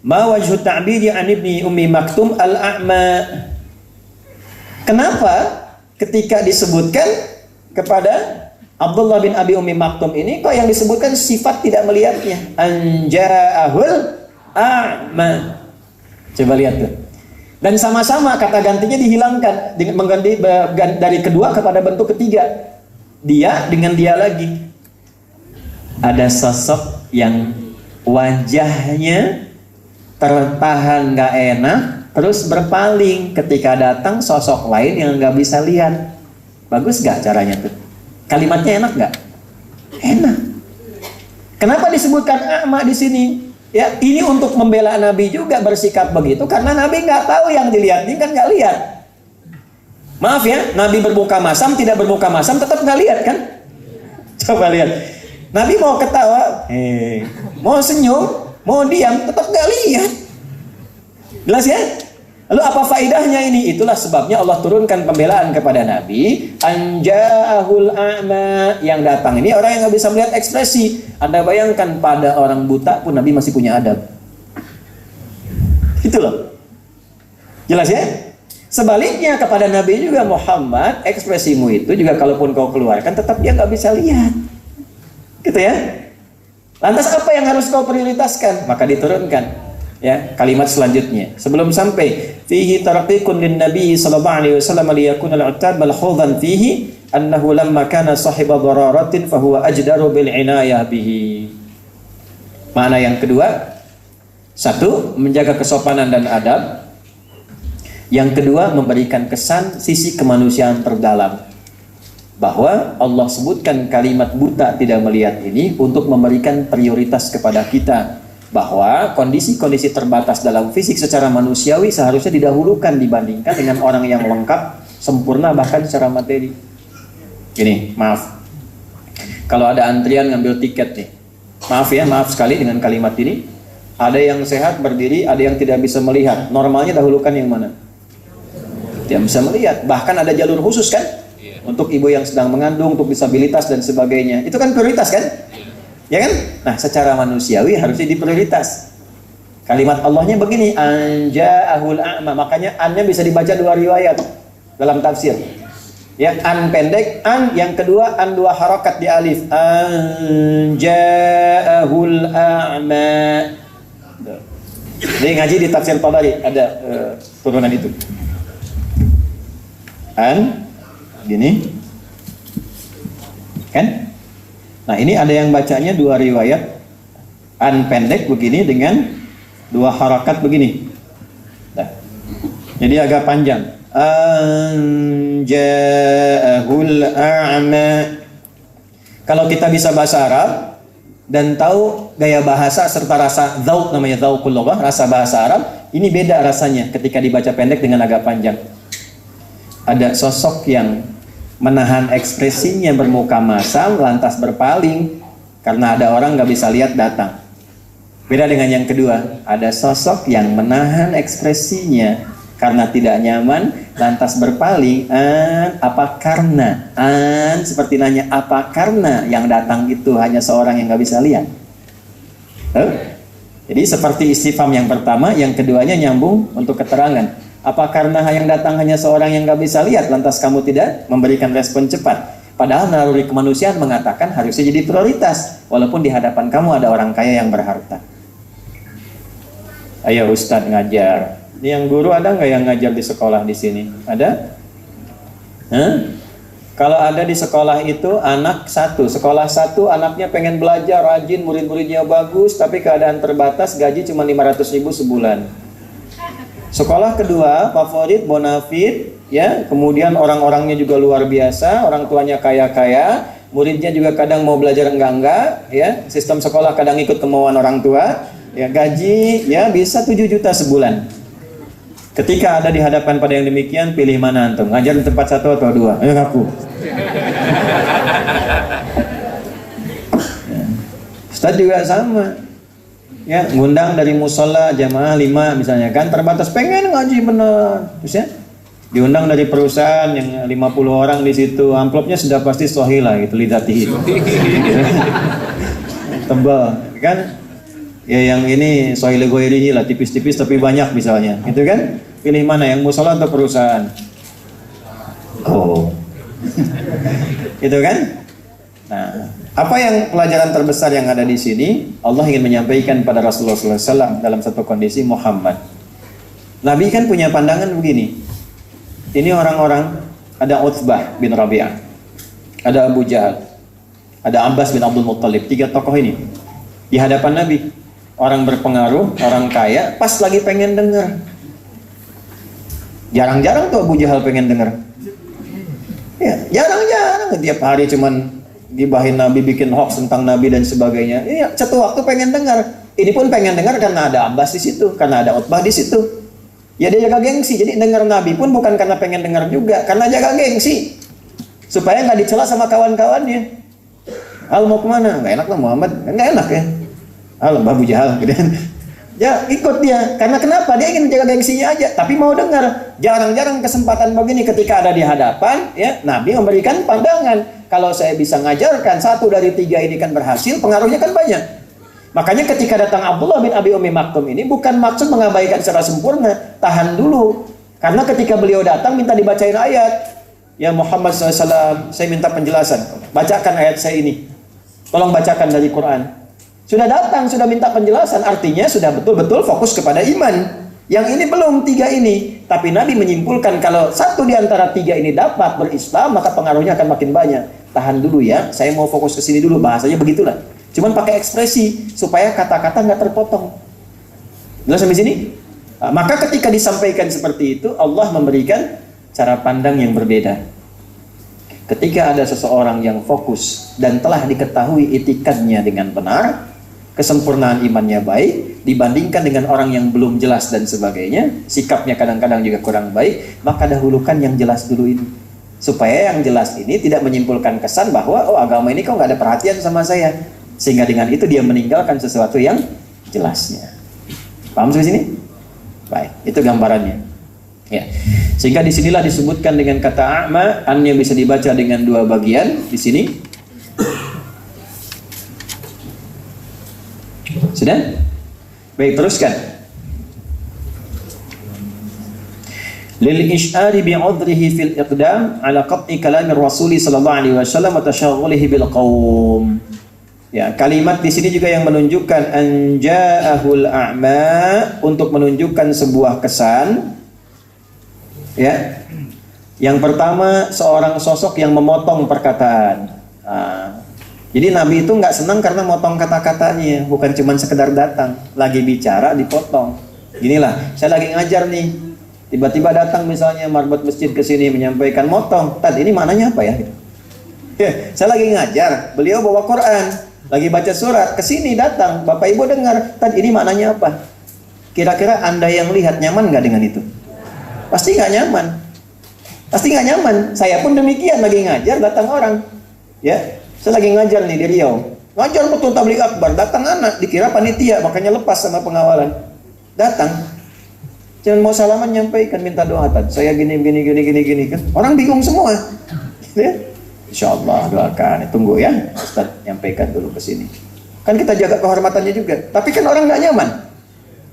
[SPEAKER 1] ma wajhu ta'bidi an ibni ummi maktum al-a'ma. Kenapa ketika disebutkan kepada Abdullah bin Abi Ummi Maktum ini kok yang disebutkan sifat tidak melihatnya? Anja'ahul a'ma. Coba lihat tuh. Dan sama-sama kata gantinya dihilangkan dengan mengganti dari kedua kepada bentuk ketiga. Dia dengan dia lagi. Ada sosok yang wajahnya tertahan nggak enak, terus berpaling ketika datang sosok lain yang nggak bisa lihat. Bagus nggak caranya tuh? Kalimatnya enak nggak? Enak. Kenapa disebutkan a'ma di sini? Ya, ini untuk membela Nabi juga bersikap begitu karena Nabi nggak tahu yang dilihat ini kan nggak lihat. Maaf ya, Nabi bermuka masam, tidak bermuka masam tetap nggak lihat kan? Coba lihat. Nabi mau ketawa, mau senyum, mau diam, tetap nggak lihat. Jelas ya? Lalu apa faedahnya ini? Itulah sebabnya Allah turunkan pembelaan kepada Nabi. Anja'ahul a'ma. Yang datang ini orang yang nggak bisa melihat ekspresi. Anda bayangkan pada orang buta pun Nabi masih punya adab. Itu loh. Jelas ya? Sebaliknya kepada Nabi juga, Muhammad, ekspresimu itu juga kalaupun kau keluarkan tetap dia nggak bisa lihat. Gitu ya? Lantas apa yang harus kau prioritaskan? Maka diturunkan. Ya, kalimat selanjutnya sebelum sampai fihi tarqiqun lin nabi sallallahu alaihi wasallam liyakuna al-'attab al-khudhan fihi annahu lamma kana sahiba dararatin fa huwa ajdaru bil inayah bihi. Makna yang kedua, satu, menjaga kesopanan dan adab. Yang kedua, memberikan kesan sisi kemanusiaan terdalam. Bahwa Allah sebutkan kalimat buta tidak melihat ini untuk memberikan prioritas kepada kita. Bahwa kondisi-kondisi terbatas dalam fisik secara manusiawi seharusnya didahulukan dibandingkan dengan orang yang lengkap, sempurna bahkan secara materi. Gini, maaf. Kalau ada antrian ngambil tiket nih. Maaf ya, maaf sekali dengan kalimat ini. Ada yang sehat berdiri, ada yang tidak bisa melihat. Normalnya dahulukan yang mana? Tidak bisa melihat. Bahkan ada jalur khusus kan? Untuk ibu yang sedang mengandung, untuk disabilitas dan sebagainya. Itu kan prioritas kan? Ya kan? Nah, secara manusiawi harusnya diprioritas. Kalimat Allahnya begini, anja'ahul a'ma. Makanya an-nya bisa dibaca dua riwayat dalam tafsir. Ya, an pendek, an yang kedua an dua harakat di alif. Anja'ahul a'ma. Jadi ngaji di tafsir Tabari ada turunan itu. An gini. Kan? Nah, ini ada yang bacanya dua riwayat, an pendek begini dengan dua harakat begini. Nah, jadi agak panjang. Anja'ahul a'ma. Kalau kita bisa bahasa Arab dan tahu gaya bahasa serta rasa dzauq, namanya dzauqul lughah, rasa bahasa Arab, ini beda rasanya ketika dibaca pendek dengan agak panjang. Ada sosok yang menahan ekspresinya bermuka masam lantas berpaling karena ada orang nggak bisa lihat datang. Beda dengan yang kedua, ada sosok yang menahan ekspresinya karena tidak nyaman lantas berpaling. Apa karena? Seperti nanya, apa karena yang datang itu hanya seorang yang nggak bisa lihat? Jadi seperti istifham yang pertama, yang keduanya nyambung untuk keterangan. Apa karena yang datang hanya seorang yang gak bisa lihat, lantas kamu tidak memberikan respon cepat? Padahal naluri kemanusiaan mengatakan harusnya jadi prioritas, walaupun di hadapan kamu ada orang kaya yang berharta. Ayo Ustadz ngajar. Ini yang guru ada nggak yang ngajar di sekolah di sini? Ada? Hah? Kalau ada di sekolah itu anak satu, sekolah satu anaknya pengen belajar rajin, murid-muridnya bagus, tapi keadaan terbatas, gaji cuma 500.000 sebulan. Sekolah kedua favorit, bonafit, ya, kemudian orang-orangnya juga luar biasa, orang tuanya kaya-kaya, muridnya juga kadang mau belajar enggak, ya, sistem sekolah kadang ikut kemauan orang tua, ya, gaji ya bisa 7 juta sebulan. Ketika ada di hadapan pada yang demikian, pilih mana antum? Ngajar di tempat satu atau dua? Ayo ngaku. Ustaz juga sama. Ya, ngundang dari musola jamaah 5 misalnya kan, terbatas pengen ngaji bener. Terus ya, diundang dari perusahaan yang 50 orang di situ, amplopnya sudah pasti sohih lah gitu, lidatihi. Tebal, kan? Ya yang ini sohih legoirihi lah, tipis-tipis tapi banyak misalnya, gitu kan? Pilih mana, yang musola atau perusahaan? Oh, gitu kan? Nah, apa yang pelajaran terbesar yang ada di sini? Allah ingin menyampaikan pada Rasulullah SAW dalam satu kondisi Muhammad. Nabi kan punya pandangan begini. Ini orang-orang, ada Utsbah bin Rabi'ah, ada Abu Jahal, ada Abbas bin Abdul Muttalib, 3 tokoh ini di hadapan Nabi. Orang berpengaruh, orang kaya, pas lagi pengen dengar. Jarang-jarang tuh Abu Jahal pengen dengar. Ya, jarang-jarang, tiap hari cuman gibahin Nabi, bikin hoax tentang Nabi dan sebagainya. Iya, satu waktu pengen dengar. Ini pun pengen dengar karena ada Abbas di situ, karena ada Utbah di situ. Ya dia jaga gengsi. Jadi dengar Nabi pun bukan karena pengen dengar juga, karena jaga gengsi. Supaya nggak dicela sama kawan-kawannya. Al mau kemana? Nggak enak lah Muhammad, nggak enak ya. Al Abu Jahal, gitu. Ya ikut dia. Karena kenapa? Dia ingin menjaga gengsinya aja, tapi mau dengar. Jarang-jarang kesempatan begini ketika ada di hadapan, ya Nabi memberikan pandangan. Kalau saya bisa ngajarkan 1 dari 3 ini kan berhasil, pengaruhnya kan banyak. Makanya ketika datang Abdullah bin Abi Ummi Maktum ini bukan maksud mengabaikan secara sempurna, tahan dulu. Karena ketika beliau datang minta dibacain ayat. Ya Muhammad SAW, saya minta penjelasan. Bacakan ayat saya ini. Tolong bacakan dari Quran. Sudah datang, sudah minta penjelasan, artinya sudah betul-betul fokus kepada iman. Yang ini belum 3 ini. Tapi Nabi menyimpulkan kalau 1 di antara 3 ini dapat berislam, maka pengaruhnya akan makin banyak. Tahan dulu ya, saya mau fokus ke sini dulu, bahasanya begitulah. Cuman pakai ekspresi supaya kata-kata nggak terpotong. Jelas sampai sini? Nah, maka ketika disampaikan seperti itu, Allah memberikan cara pandang yang berbeda. Ketika ada seseorang yang fokus dan telah diketahui itikadnya dengan benar, kesempurnaan imannya baik, dibandingkan dengan orang yang belum jelas dan sebagainya, sikapnya kadang-kadang juga kurang baik, maka dahulukan yang jelas dulu ini. Supaya yang jelas ini tidak menyimpulkan kesan bahwa, oh agama ini kok nggak ada perhatian sama saya. Sehingga dengan itu dia meninggalkan sesuatu yang jelasnya. Paham sampai sini? Baik, itu gambarannya. Ya. Sehingga disinilah disebutkan dengan kata a'ma, an yang bisa dibaca dengan 2 bagian di sini. Sudah? Baik, teruskan. Lil isy'ari bi'udhrihi fil iqdam ala qat'i kalamir Rasul sallallahu alaihi wasallam wa tashaghulihi bil qaum. Ya, kalimat di sini juga yang menunjukkan anja'ahul a'ma, untuk menunjukkan sebuah kesan. Ya. Yang pertama, seorang sosok yang memotong perkataan. Jadi Nabi itu nggak senang karena motong kata-katanya, bukan cuma sekedar datang, lagi bicara dipotong. Inilah, saya lagi ngajar nih, tiba-tiba datang misalnya marbot masjid ke sini menyampaikan motong. Tad, ini maknanya apa ya? Gitu. Saya lagi ngajar, beliau bawa Quran, lagi baca surat, ke sini datang, Bapak Ibu dengar, Tad, ini maknanya apa? Kira-kira Anda yang lihat nyaman nggak dengan itu? Pasti nggak nyaman. Pasti nggak nyaman. Saya pun demikian, lagi ngajar datang orang, ya. Saya lagi ngajar nih di Riau. Ngajar betul tabligh akbar, datang anak, dikira panitia, makanya lepas sama pengawalan. Datang. Jangan mau salaman nyampaikan minta doa, Tad. Saya gini kan. Orang bingung semua. Ya. Insyaallah doakan. Tunggu ya. Ustaz nyampaikan dulu ke sini. Kan kita jaga kehormatannya juga. Tapi kan orang nggak nyaman.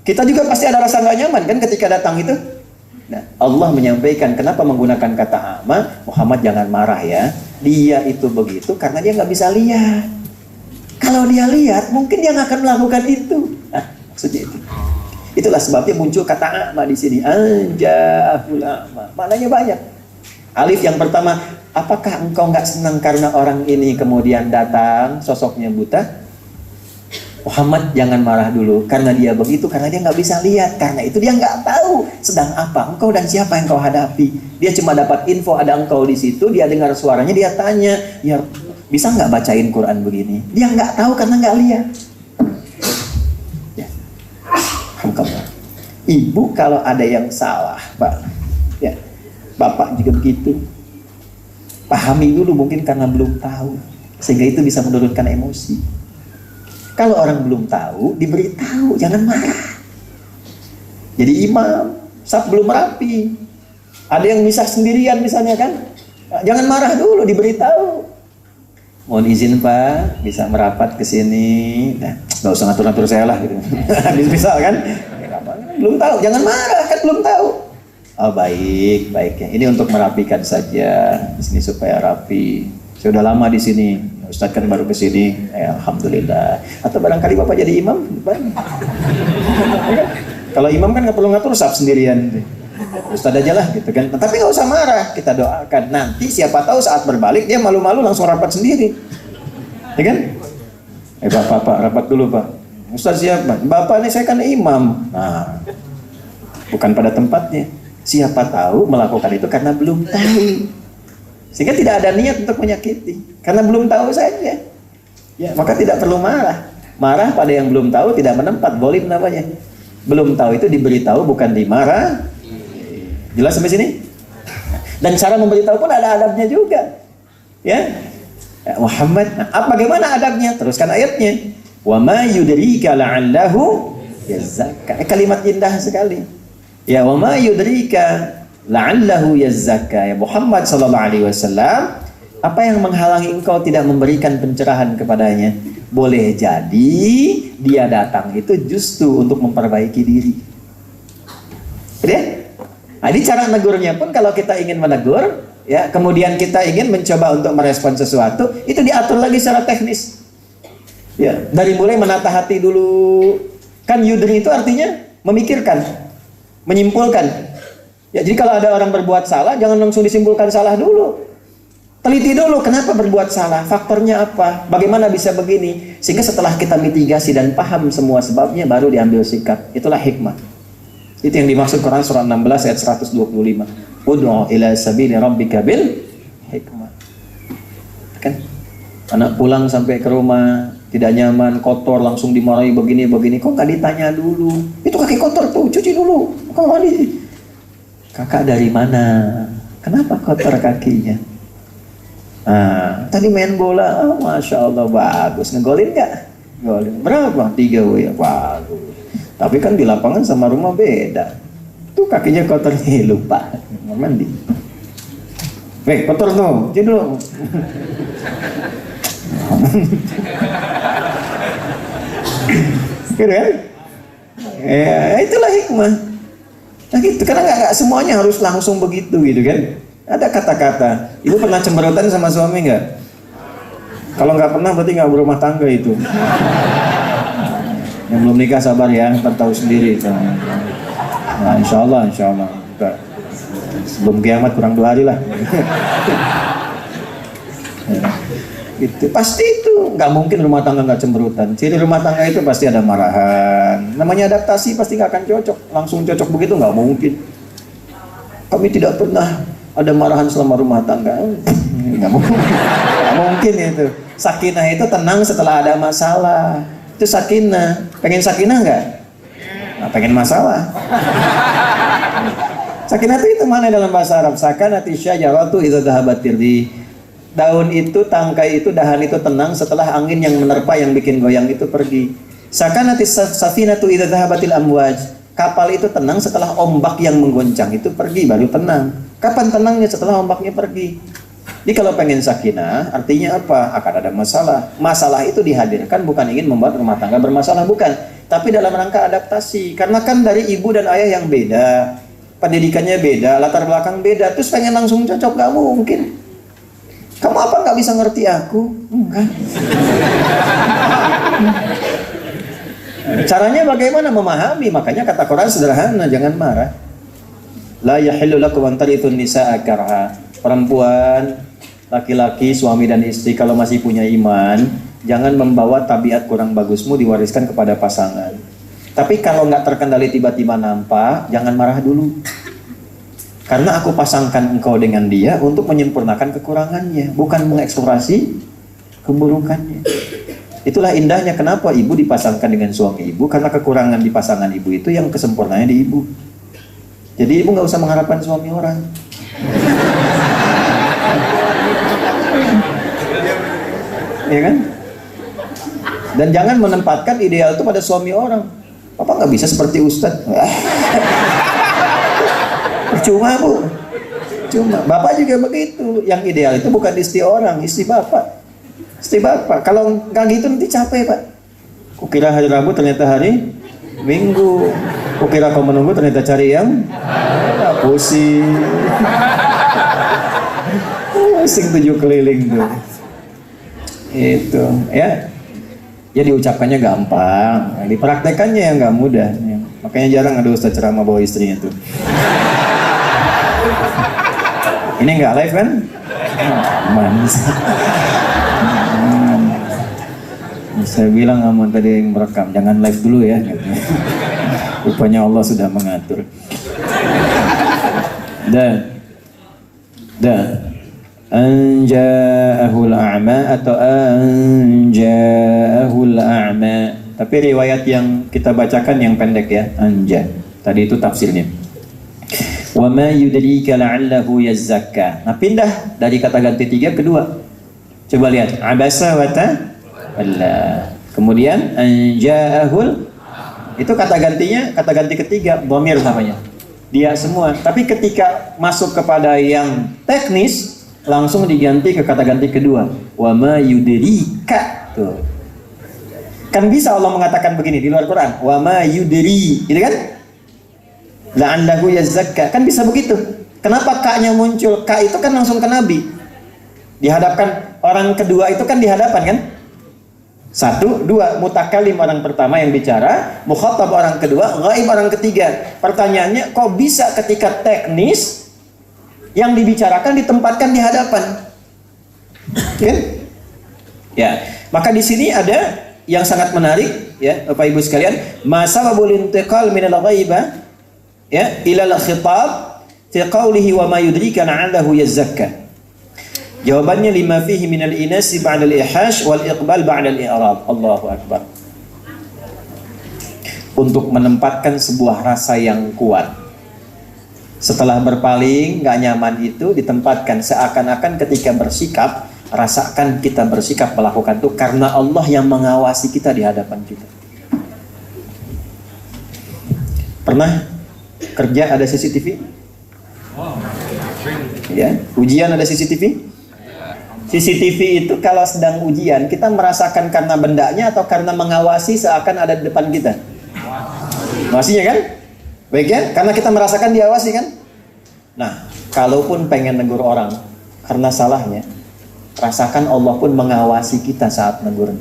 [SPEAKER 1] Kita juga pasti ada rasa nggak nyaman kan ketika datang itu. Nah, Allah menyampaikan kenapa menggunakan kata ama, Muhammad jangan marah ya. Dia itu begitu karena dia nggak bisa lihat. Kalau dia lihat, mungkin dia nggak akan melakukan itu. Nah, maksudnya itu. Itulah sebabnya muncul kata ama di sini. Anja'ahul ama. Maknanya banyak. Alif yang pertama, apakah engkau nggak senang karena orang ini kemudian datang sosoknya buta? Muhammad jangan marah dulu karena dia begitu, karena dia nggak bisa lihat, karena itu dia nggak tahu sedang apa engkau dan siapa yang kau hadapi. Dia cuma dapat info ada engkau di situ, dia dengar suaranya, dia tanya, ya bisa nggak bacain Quran begini? Dia nggak tahu karena nggak lihat. Ya. Ibu kalau ada yang salah, Pak, ya, bapak juga begitu. Pahami dulu mungkin karena belum tahu, sehingga itu bisa menurunkan emosi. Kalau orang belum tahu, diberitahu, jangan marah. Jadi imam, saf belum rapi. Ada yang misah sendirian misalnya kan. Jangan marah dulu, diberitahu. Mohon izin Pak, bisa merapat ke sini. Nah, nggak usah ngatur-ngatur saya lah gitu. Misal kan, belum tahu, jangan marah kan belum tahu. Oh baik, baik ya. Ini untuk merapikan saja, di sini supaya rapi. Saya udah lama di sini. Ustadz kan baru ke sini, alhamdulillah. Atau barangkali Bapak jadi imam, kalau imam kan nggak perlu ngatur saf sendirian, Ustadz aja lah gitu kan. Tapi nggak usah marah, kita doakan. Nanti siapa tahu saat berbalik dia malu-malu langsung rapat sendiri, ya kan? Pak, rapat dulu Pak. Ustadz siapa? Bapak ini saya kan imam. Nah, bukan pada tempatnya. Siapa tahu melakukan itu karena belum tahu. Sehingga tidak ada niat untuk menyakiti, karena belum tahu saja. Ya, maka tidak perlu marah. Marah pada yang belum tahu tidak menempat, bolim namanya. Belum tahu itu diberitahu, bukan dimarah. Jelas sampai sini? Dan cara memberitahu pun ada adabnya juga. Ya, Muhammad, bagaimana adabnya? Teruskan ayatnya. Wa ma yudrika la'allahu yazakka. Kalimat indah sekali. Ya, wa ma yudrika la'allahu yazzaka. Ya Muhammad sallallahu alaihi wasallam, apa yang menghalangi engkau tidak memberikan pencerahan kepadanya? Boleh jadi dia datang itu justru untuk memperbaiki diri. Ya? Nah, ini cara negurnya pun kalau kita ingin menegur, ya, kemudian kita ingin mencoba untuk merespon sesuatu, itu diatur lagi secara teknis. Ya, dari mulai menata hati dulu. Kan yudri itu artinya memikirkan, menyimpulkan. Ya, jadi kalau ada orang berbuat salah, jangan langsung disimpulkan salah dulu. Teliti dulu kenapa berbuat salah, faktornya apa, bagaimana bisa begini. Sehingga setelah kita mitigasi dan paham semua sebabnya, baru diambil sikap. Itulah hikmah. Itu yang dimaksud Quran surah 16 ayat 125. Ud'u ila sabili rabbika bil hikmah. Kan? Anak pulang sampai ke rumah, tidak nyaman, kotor, langsung dimarahi begini-begini. Kok nggak ditanya dulu? Itu kaki kotor tuh, cuci dulu. Kok mandi? Kakak dari mana? Kenapa kotor kakinya? Tadi main bola, Masya Allah bagus. Ngegolin nggak? Golin. Berapa? 3 ya, bagus. Tapi kan di lapangan sama rumah beda. Tuh kakinya kotor nih, lupa mandi. Kotor tuh, cuci dulu. Gitu kan? Ya, itulah hikmah. Nah gitu, karena nggak semuanya harus langsung begitu gitu kan. Ada kata-kata. Ibu pernah cemberutan sama suami nggak? Kalau nggak pernah berarti nggak berumah tangga itu. Yang belum nikah sabar ya, ntar tahu sendiri. Nah insya Allah. Sebelum kiamat kurang 2 hari lah. Itu pasti itu nggak mungkin rumah tangga nggak cemberutan. Ciri rumah tangga itu pasti ada marahan. Namanya adaptasi pasti nggak akan cocok. Langsung cocok begitu nggak mungkin. Kami tidak pernah ada marahan selama rumah tangga. Nggak mungkin. Nggak mungkin itu. Sakinah itu tenang setelah ada masalah. Itu sakinah. Pengen sakinah nggak? Nah, pengen masalah. Sakinah itu mana dalam bahasa Arab? Sakanati syajaratu idza dhahabat tirdi. Daun itu, tangkai itu, dahan itu tenang setelah angin yang menerpa yang bikin goyang itu pergi. Sakanati safinatu idza dhahabatil amwaj. Kapal itu tenang setelah ombak yang menggoncang itu pergi, baru tenang. Kapan tenangnya? Setelah ombaknya pergi. Jadi kalau pengen sakinah, artinya apa? Akan ada masalah. Masalah itu dihadirkan bukan ingin membuat rumah tangga bermasalah, bukan. Tapi dalam rangka adaptasi. Karena kan dari ibu dan ayah yang beda, pendidikannya beda, latar belakang beda, terus pengen langsung cocok, gak mungkin. Kamu apa gak bisa ngerti aku? Enggak. Caranya bagaimana memahami? Makanya kata Quran sederhana, jangan marah. La yahillu lakum an tarithun nisaa karha. Perempuan, laki-laki, suami dan istri kalau masih punya iman, jangan membawa tabiat kurang bagusmu diwariskan kepada pasangan. Tapi kalau nggak terkendali tiba-tiba nampak, jangan marah dulu. Karena aku pasangkan engkau dengan dia untuk menyempurnakan kekurangannya, bukan mengeksplorasi keburukannya. Itulah indahnya kenapa ibu dipasangkan dengan suami ibu, karena kekurangan di pasangan ibu itu yang kesempurnaannya di ibu. Jadi ibu nggak usah mengharapkan suami orang. Ya kan? Dan jangan menempatkan ideal itu pada suami orang. Papa nggak bisa seperti Ustadz. Percuma bu. Cuma bapak juga begitu. Yang ideal itu bukan istri orang, istri bapak. Istri bapak. Kalau nggak gitu nanti capek pak. Kukira hari Rabu ternyata hari Minggu. Kukira kau menunggu ternyata cari yang pusing. Pusing 7 keliling tuh. Itu ya. Ya diucapkannya gampang, dipraktekannya yang nggak mudah. Makanya jarang ada ustaz ceramah bawa istrinya tuh. Ini nggak live kan? Aman. Saya bilang aman tadi yang merekam, jangan live dulu ya. Rupanya Allah sudah mengatur. Dan anja'ahul a'ma atau anja'ahul a'ma. Tapi riwayat yang kita bacakan yang pendek ya, anja. Tadi itu tafsirnya. Wa ma yudrika la'allahu yazzakka. Nah, pindah dari kata ganti 3 ke 2. Coba lihat, abasa wa tawalla. Kemudian anja'ahul, itu kata gantinya, kata ganti ketiga, dhamir namanya. Dia semua. Tapi ketika masuk kepada yang teknis, langsung diganti ke kata ganti kedua, wa ma yudrika. Tuh. Kan bisa Allah mengatakan begini di luar Quran, wa ma yudri, gitu kan? La'allahu yazzakka. Kan bisa begitu. Kenapa ka-nya muncul? Ka itu kan langsung ke Nabi. Dihadapkan orang kedua itu kan dihadapan kan? 1, 2, mutakalim orang pertama yang bicara, mukhatab orang kedua, ghaib orang ketiga. Pertanyaannya, kok bisa ketika teknis yang dibicarakan ditempatkan di hadapan? Kan? Ya, maka di sini ada yang sangat menarik ya, Bapak Ibu sekalian, masababul intiqal minal ghaibah ya ila al-khitab fi qawlihi wa ma yudrika la'allahu yazzakka. Jawabannya lima fihi minal inasi ba'dal ihash wal iqbal ba'dal i'rab. Allahu akbar. Untuk menempatkan sebuah rasa yang kuat. Setelah berpaling, gak nyaman itu ditempatkan seakan-akan ketika bersikap, rasakan kita bersikap melakukan itu karena Allah yang mengawasi kita di hadapan kita. Pernah kerja ada CCTV? Ya, ujian ada CCTV? CCTV itu kalau sedang ujian, kita merasakan karena bendanya atau karena mengawasi seakan ada di depan kita? Mengawasinya kan? Baik ya? Karena kita merasakan diawasi kan? Nah, kalaupun pengen negur orang karena salahnya, rasakan Allah pun mengawasi kita saat negur.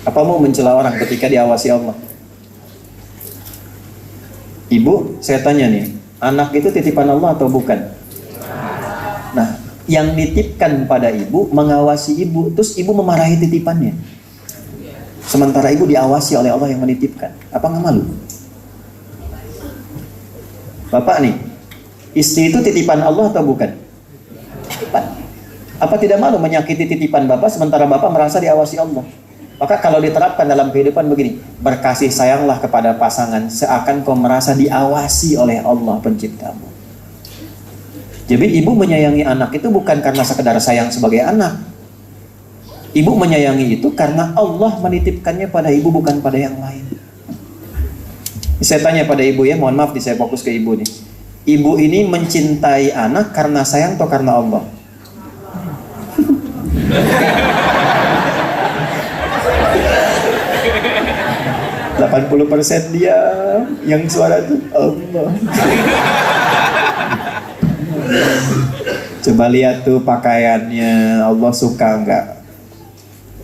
[SPEAKER 1] Apa mau mencela orang ketika diawasi Allah? Ibu, saya tanya nih, anak itu titipan Allah atau bukan? Nah, yang nitipkan pada ibu, mengawasi ibu, terus ibu memarahi titipannya. Sementara ibu diawasi oleh Allah yang menitipkan. Apa nggak malu? Bapak nih, istri itu titipan Allah atau bukan? Titipan. Apa tidak malu menyakiti titipan bapak sementara bapak merasa diawasi Allah? Maka kalau diterapkan dalam kehidupan begini, berkasih sayanglah kepada pasangan seakan kau merasa diawasi oleh Allah penciptamu. Jadi ibu menyayangi anak itu bukan karena sekedar sayang sebagai anak. Ibu menyayangi itu karena Allah menitipkannya pada ibu, bukan pada yang lain. Saya tanya pada ibu ya, mohon maaf saya fokus ke ibu nih. ibu ini mencintai anak karena sayang atau karena Allah? 80% dia yang suara itu Allah. Coba lihat tuh pakaiannya, Allah suka enggak?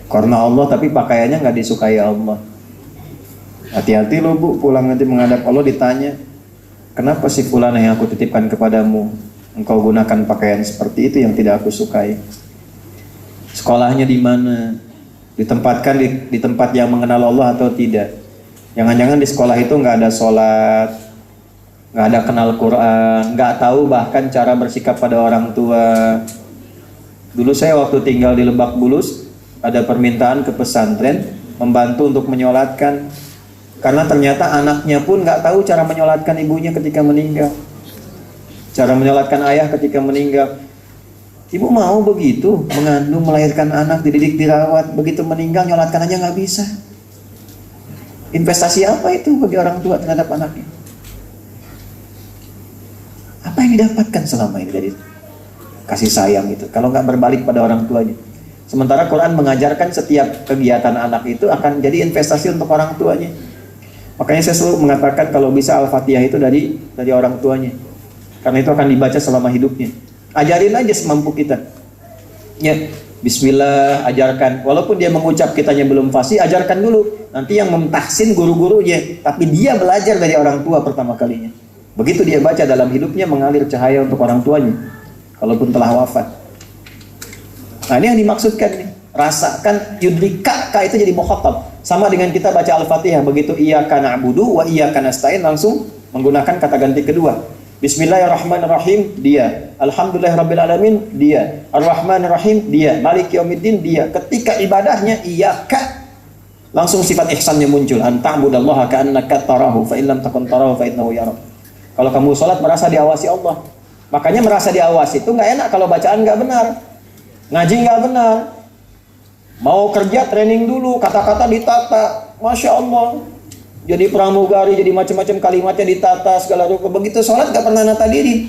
[SPEAKER 1] Karena Allah tapi pakaiannya enggak disukai Allah. Hati-hati loh bu, pulang nanti menghadap Allah ditanya, kenapa sih fulanah yang aku titipkan kepadamu engkau gunakan pakaian seperti itu yang tidak aku sukai? Sekolahnya di mana? Ditempatkan di tempat yang mengenal Allah atau tidak? Jangan-jangan di sekolah itu nggak ada sholat, nggak ada kenal Quran, nggak tahu bahkan cara bersikap pada orang tua. Dulu saya waktu tinggal di Lebak Bulus, ada permintaan ke pesantren membantu untuk menyolatkan, karena ternyata anaknya pun nggak tahu cara menyolatkan ibunya ketika meninggal, cara menyolatkan ayah ketika meninggal. Ibu mau begitu, mengandung, melahirkan anak, dididik, dirawat, begitu meninggal nyolatkan aja nggak bisa. Investasi apa itu bagi orang tua terhadap anaknya? Apa yang didapatkan selama ini dari kasih sayang itu, kalau nggak berbalik pada orang tuanya? Sementara Quran mengajarkan setiap kegiatan anak itu akan jadi investasi untuk orang tuanya. Makanya saya selalu mengatakan kalau bisa Al-Fatihah itu dari orang tuanya, karena itu akan dibaca selama hidupnya. Ajarin aja semampu kita. Ya, Bismillah, ajarkan. Walaupun dia mengucap kitanya belum fasih, ajarkan dulu. Nanti yang memtahsin guru-gurunya, tapi dia belajar dari orang tua pertama kalinya. Begitu dia baca dalam hidupnya mengalir cahaya untuk orang tuanya, kalaupun telah wafat. Nah ini yang dimaksudkan nih. Rasakan yudrika, itu jadi mukhatab. Sama dengan kita baca Al-Fatihah, begitu iyyaka na'budu wa iyyaka nasta'in, langsung menggunakan kata ganti kedua. Bismillahirrahmanirrahim, dia. Alhamdulillahirrabbilalamin, dia. Ar-Rahmanirrahim, dia. Maliki yaumiddin, dia. Ketika ibadahnya iyyaka, langsung sifat ihsannya muncul. Anta'budallaha ka'annaka tarahu, fa illam takun tarahu fa innahu yarak. Kalau kamu sholat merasa diawasi Allah. Makanya merasa diawasi itu nggak enak kalau bacaan nggak benar, ngaji nggak benar. Mau kerja training dulu, kata-kata ditata, masya Allah. Jadi pramugari, jadi macam-macam kalimatnya ditata segala rupa. Begitu sholat nggak pernah nata diri,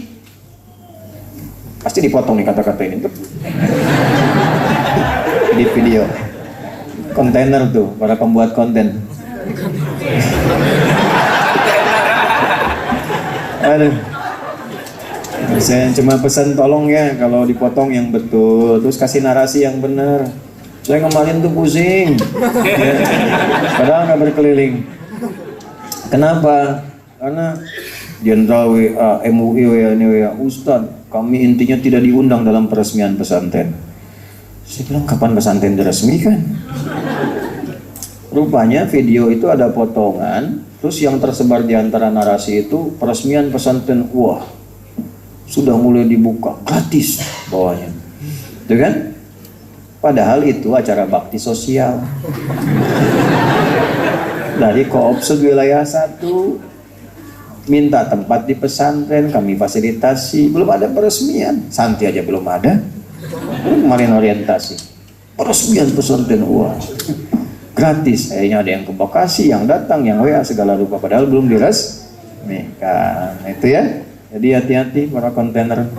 [SPEAKER 1] pasti dipotong nih kata-kata ini tuh. Di video kontainer tuh para pembuat konten. Aduh, saya cuma pesan tolong ya kalau dipotong yang betul, terus kasih narasi yang benar. Saya kemarin tuh pusing, ya. Padahal nggak berkeliling. Kenapa? Karena Jenderal WA, MUI WA, Ustadz, kami intinya tidak diundang dalam peresmian pesantren. Saya bilang kapan pesantren diresmikan? Rupanya video itu ada potongan, terus yang tersebar di antara narasi itu peresmian pesantren, wah sudah mulai dibuka gratis bawahnya, itu kan? Padahal itu acara bakti sosial dari Koopsud wilayah 1, minta tempat di pesantren, kami fasilitasi, belum ada peresmian, santi aja belum ada. Kemarin orientasi, peresmian pesantren, wah gratis, kayaknya ada yang ke Bekasi, yang datang, yang WA segala rupa, padahal belum diresmikan. Itu ya, jadi hati-hati para kontainer.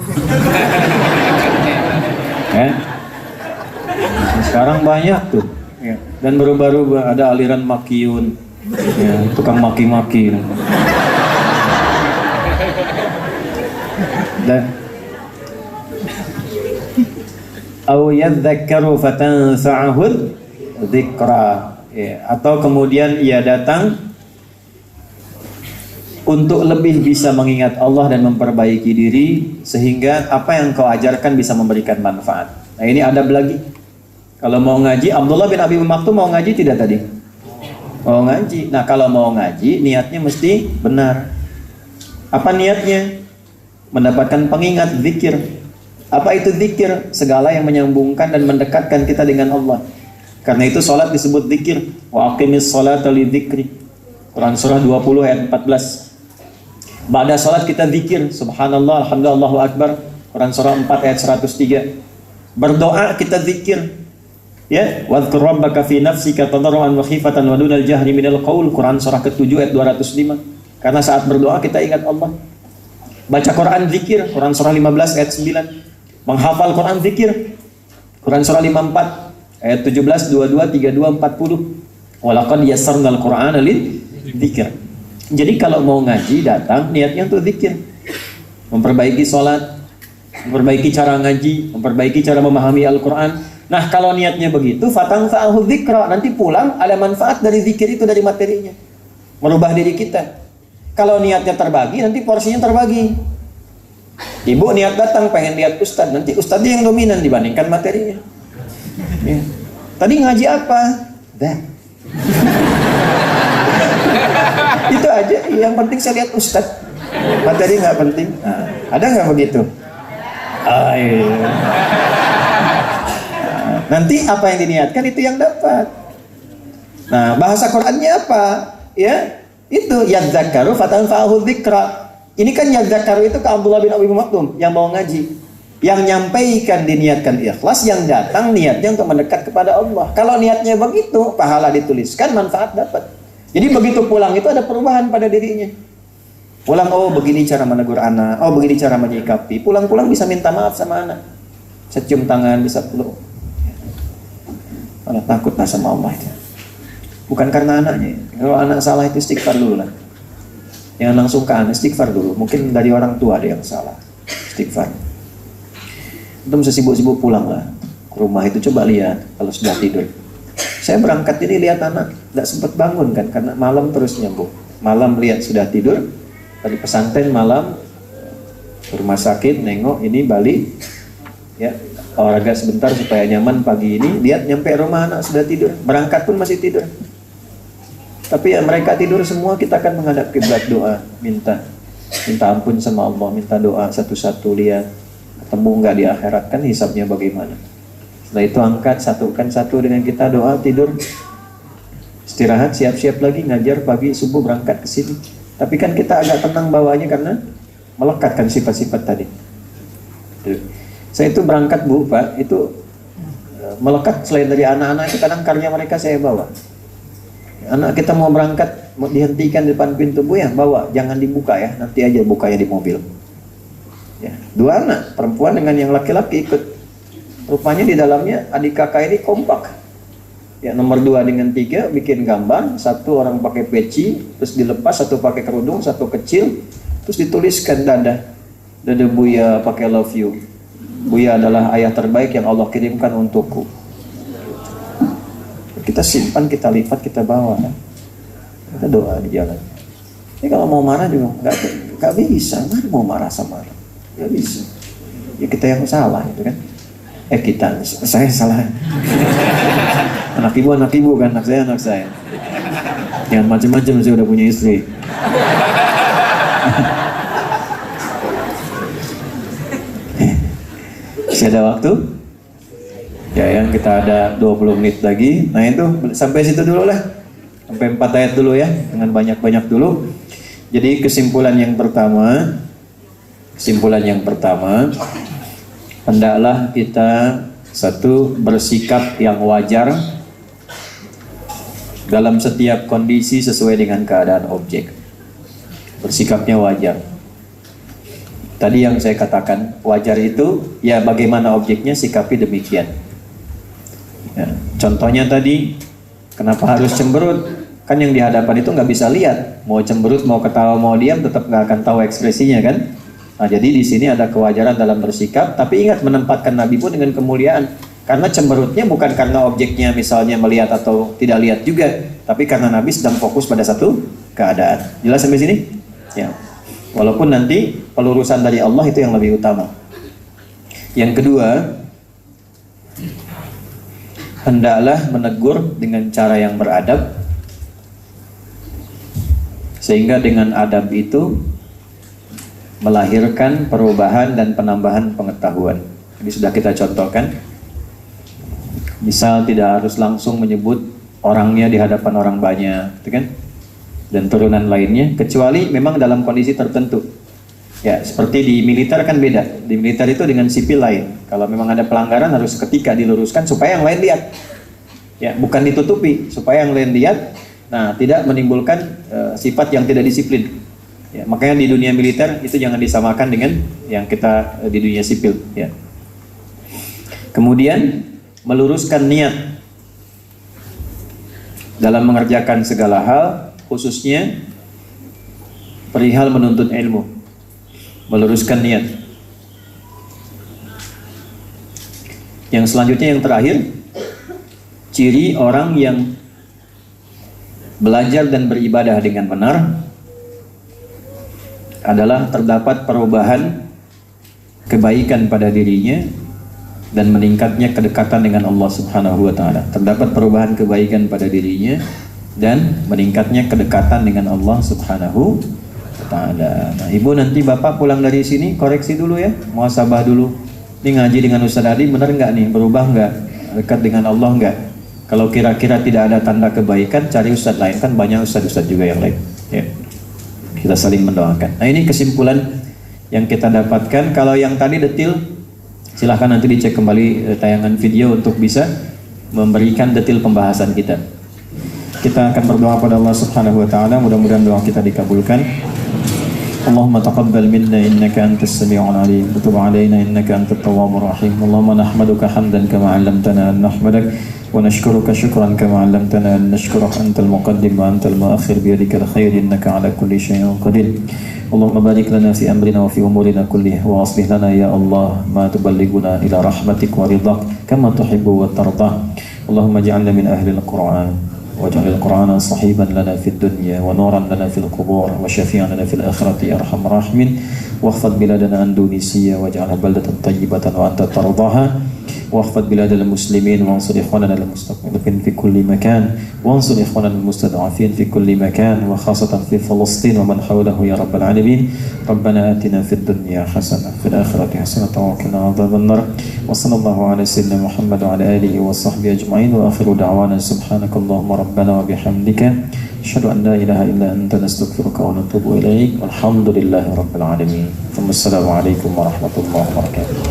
[SPEAKER 1] Sekarang banyak tuh, ya. Dan berubah-ubah, ada aliran makiyun, ya, tukang maki-maki. Dan au yadzakkaru fatanfa'ahud dzikra, ya, atau kemudian ia datang untuk lebih bisa mengingat Allah dan memperbaiki diri sehingga apa yang kau ajarkan bisa memberikan manfaat. Nah ini adab lagi. Kalau mau ngaji, Abdullah bin Abi Maktum mau ngaji tidak tadi? Mau ngaji. Nah kalau mau ngaji, niatnya mesti benar. Apa niatnya? Mendapatkan pengingat, zikir. Apa itu zikir? Segala yang menyambungkan dan mendekatkan kita dengan Allah. Karena itu sholat disebut zikir. Wa aqimis sholata li dzikri. Quran surah 20 ayat 14. Ba'da sholat kita zikir. Subhanallah, alhamdulillah, Allahu akbar. Quran surah 4 ayat 103. Berdoa kita zikir. Ya, wadhkur rabbaka fi nafsika tadarruan wa khifatan wa dunal jahri minal qaul. Quran surah ke-7 ayat 205. Karena saat berdoa kita ingat Allah. Baca Quran zikir, Quran surah 15 ayat 9. Menghafal Quran zikir, Quran surah 54 ayat 17, 22, 32, 40. Walaqad yassarnal Qur'ana lidzikr. Jadi kalau mau ngaji datang niatnya untuk zikir. Memperbaiki sholat, memperbaiki cara ngaji, memperbaiki cara memahami Al-Quran. Nah kalau niatnya begitu, fatanfa'ahu dzikra, nanti pulang ada manfaat dari zikir itu, dari materinya, merubah diri kita. Kalau niatnya terbagi, nanti porsinya terbagi. Ibu niat datang pengen lihat ustadz, nanti ustadznya yang dominan dibandingkan materinya. Ya. Tadi ngaji apa? Dah. Itu aja, yang penting saya lihat ustadz. Materi nggak penting. Nah, ada nggak begitu? Nanti apa yang diniatkan itu yang dapat. Nah, bahasa Qur'annya apa? Ya, itu yadzakaru fatanfa'ahu dzikra. Ini kan yadzakaru itu ke Abdullah bin Abi Maktum yang mau ngaji. Yang nyampaikan diniatkan ikhlas, yang datang niatnya untuk mendekat kepada Allah. Kalau niatnya begitu, pahala dituliskan, manfaat dapat. Jadi begitu pulang itu ada perubahan pada dirinya. Pulang, oh begini cara menegur anak, oh begini cara menyikapi. Pulang-pulang bisa minta maaf sama anak, bisa cium tangan, bisa peluk. Malah takut sama Allah itu. Bukan karena anaknya. Kalau anak salah itu istighfar dulu lah. Yang langsung ke anak, istighfar dulu. Mungkin dari orang tua ada yang salah, istighfar. Itu sesibuk-sibuk pulang lah ke rumah itu, coba lihat kalau sudah tidur. Saya berangkat ini lihat anak tidak sempat bangun kan, karena malam terus nyambung. Malam lihat sudah tidur. Tadi pesantren malam, ke rumah sakit nengok ini Bali, ya olahraga sebentar supaya nyaman. Pagi ini lihat nyampe rumah anak sudah tidur, berangkat pun masih tidur. Tapi ya mereka tidur semua, kita akan menghadap kiblat, doa, minta ampun sama Allah, minta doa satu-satu, lihat ketemu nggak di akhirat, kan hisabnya bagaimana. Setelah itu angkat, satukan satu dengan kita, doa, tidur, istirahat, siap-siap lagi ngajar pagi subuh berangkat ke sini. Tapi kan kita agak tenang bawahnya karena melekatkan sifat-sifat tadi. Saya itu berangkat Bu, Pak, itu melekat selain dari anak-anak itu kadang karya mereka saya bawa. Anak kita mau berangkat, mau dihentikan di depan pintu, Bu ya, bawa, jangan dibuka ya, nanti aja bukanya di mobil. Ya, 2 anak, perempuan dengan yang laki-laki ikut. Rupanya di dalamnya adik kakak ini kompak. Ya, nomor 2 dengan 3 bikin gambar, 1 orang pakai peci, terus dilepas, 1 pakai kerudung, 1 kecil, terus dituliskan dada Buya pakai love you. Buya adalah ayah terbaik yang Allah kirimkan untukku. Kita simpan, kita lipat, kita bawa. Kita doa di jalan. Ini kalau mau marah juga nggak bisa. Mana mau marah sama orang? Nggak bisa. Ya kita yang salah itu kan. Saya salah. Anak ibu kan, anak saya. Jangan macam-macam, saya udah punya istri. Masih ada waktu? Ya, yang kita ada 20 menit lagi. Nah itu, sampai situ dulu lah. Sampai 4 ayat dulu ya, dengan banyak-banyak dulu. Jadi kesimpulan yang pertama, hendaklah kita bersikap yang wajar dalam setiap kondisi sesuai dengan keadaan objek. Bersikapnya wajar. Tadi yang saya katakan, wajar itu ya bagaimana objeknya, sikapi demikian. Ya, contohnya tadi, kenapa harus cemberut? Kan yang di hadapan itu nggak bisa lihat. Mau cemberut, mau ketawa, mau diam, tetap nggak akan tahu ekspresinya kan? Nah, jadi di sini ada kewajaran dalam bersikap, tapi ingat menempatkan Nabi pun dengan kemuliaan. Karena cemberutnya bukan karena objeknya misalnya melihat atau tidak lihat juga, tapi karena Nabi sedang fokus pada satu keadaan. Jelas sampai sini? Ya. Walaupun nanti pelurusan dari Allah itu yang lebih utama. Yang kedua, hendaklah menegur dengan cara yang beradab, sehingga dengan adab itu melahirkan perubahan dan penambahan pengetahuan. Ini sudah kita contohkan. Misal tidak harus langsung menyebut orangnya di hadapan orang banyak, gitu kan? Dan turunan lainnya, kecuali memang dalam kondisi tertentu. Ya, seperti di militer kan beda. Di militer itu dengan sipil lain. Kalau memang ada pelanggaran harus ketika diluruskan supaya yang lain lihat. Ya, bukan ditutupi, supaya yang lain lihat. Nah, tidak menimbulkan sifat yang tidak disiplin. Ya, makanya di dunia militer itu jangan disamakan dengan yang kita di dunia sipil. Ya. Kemudian meluruskan niat dalam mengerjakan segala hal, khususnya perihal menuntut ilmu. Meluruskan niat. Yang selanjutnya yang terakhir, ciri orang yang belajar dan beribadah dengan benar adalah terdapat perubahan kebaikan pada dirinya dan meningkatnya kedekatan dengan Allah Subhanahu wa taala. Terdapat perubahan kebaikan pada dirinya dan meningkatnya kedekatan dengan Allah Subhanahu wa taala. Nah, Ibu nanti Bapak pulang dari sini koreksi dulu ya, muhasabah dulu. Ini ngaji dengan Ustaz Adi benar nggak nih? Berubah nggak? Dekat dengan Allah nggak? Kalau kira-kira tidak ada tanda kebaikan, cari Ustaz lain, kan banyak Ustaz-Ustaz juga yang lain. Ya. Kita saling mendoakan. Nah, ini kesimpulan yang kita dapatkan. Kalau yang tadi detil, silahkan nanti dicek kembali tayangan video untuk bisa memberikan detil pembahasan kita. Kita akan berdoa pada Allah Subhanahu wa taala, mudah-mudahan doa kita dikabulkan. Allahumma taqabbal minna innaka antas sami'ul alim wa tub 'alaina innaka antat tawwabur rahim. Allahumma nahmaduka hamdan kama 'allamtana an nahmadak wa nashkuruka shukran kama 'allamtana an nashkuruk antal muqaddim wa antal muakhir bi yadikal khair innaka 'ala kulli shay'in qadir. Allahumma barik lana fi amrina wa fi umurina kullih wa aslih lana ya Allah ma tuballighuna ila rahmatik wa ridhak kama tuhibbu wa tardah. Allahumma ij'alna min ahli al-Qur'an واجعل القرآن صحيبا لنا في الدنيا ونورا لنا في القبور وشفيعا لنا في الآخرة يا أرحم الراحمين واخفض بلادنا أندونيسيا واجعلها بلدة طيبة وأنت ترضاها واخفض بلاد المسلمين وانصر إخواننا المستضعفين في كل مكان وانصر إخواننا المستضعفين في كل مكان وخاصة في فلسطين ومن حوله يا رب العالمين ربنا آتنا في الدنيا حسنة في الآخرة حسنة وقنا عذاب النار وصلى الله على سيدنا محمد وعلى آله وصحبه أجمعين وآخر دعوانا سبحانك اللهم ربنا وبحمدك أشهد أن لا إله إلا أنت نستغفرك ونتوب إليك والحمد لله رب العالمين ثم السلام عليكم ورحمة الله وبركاته.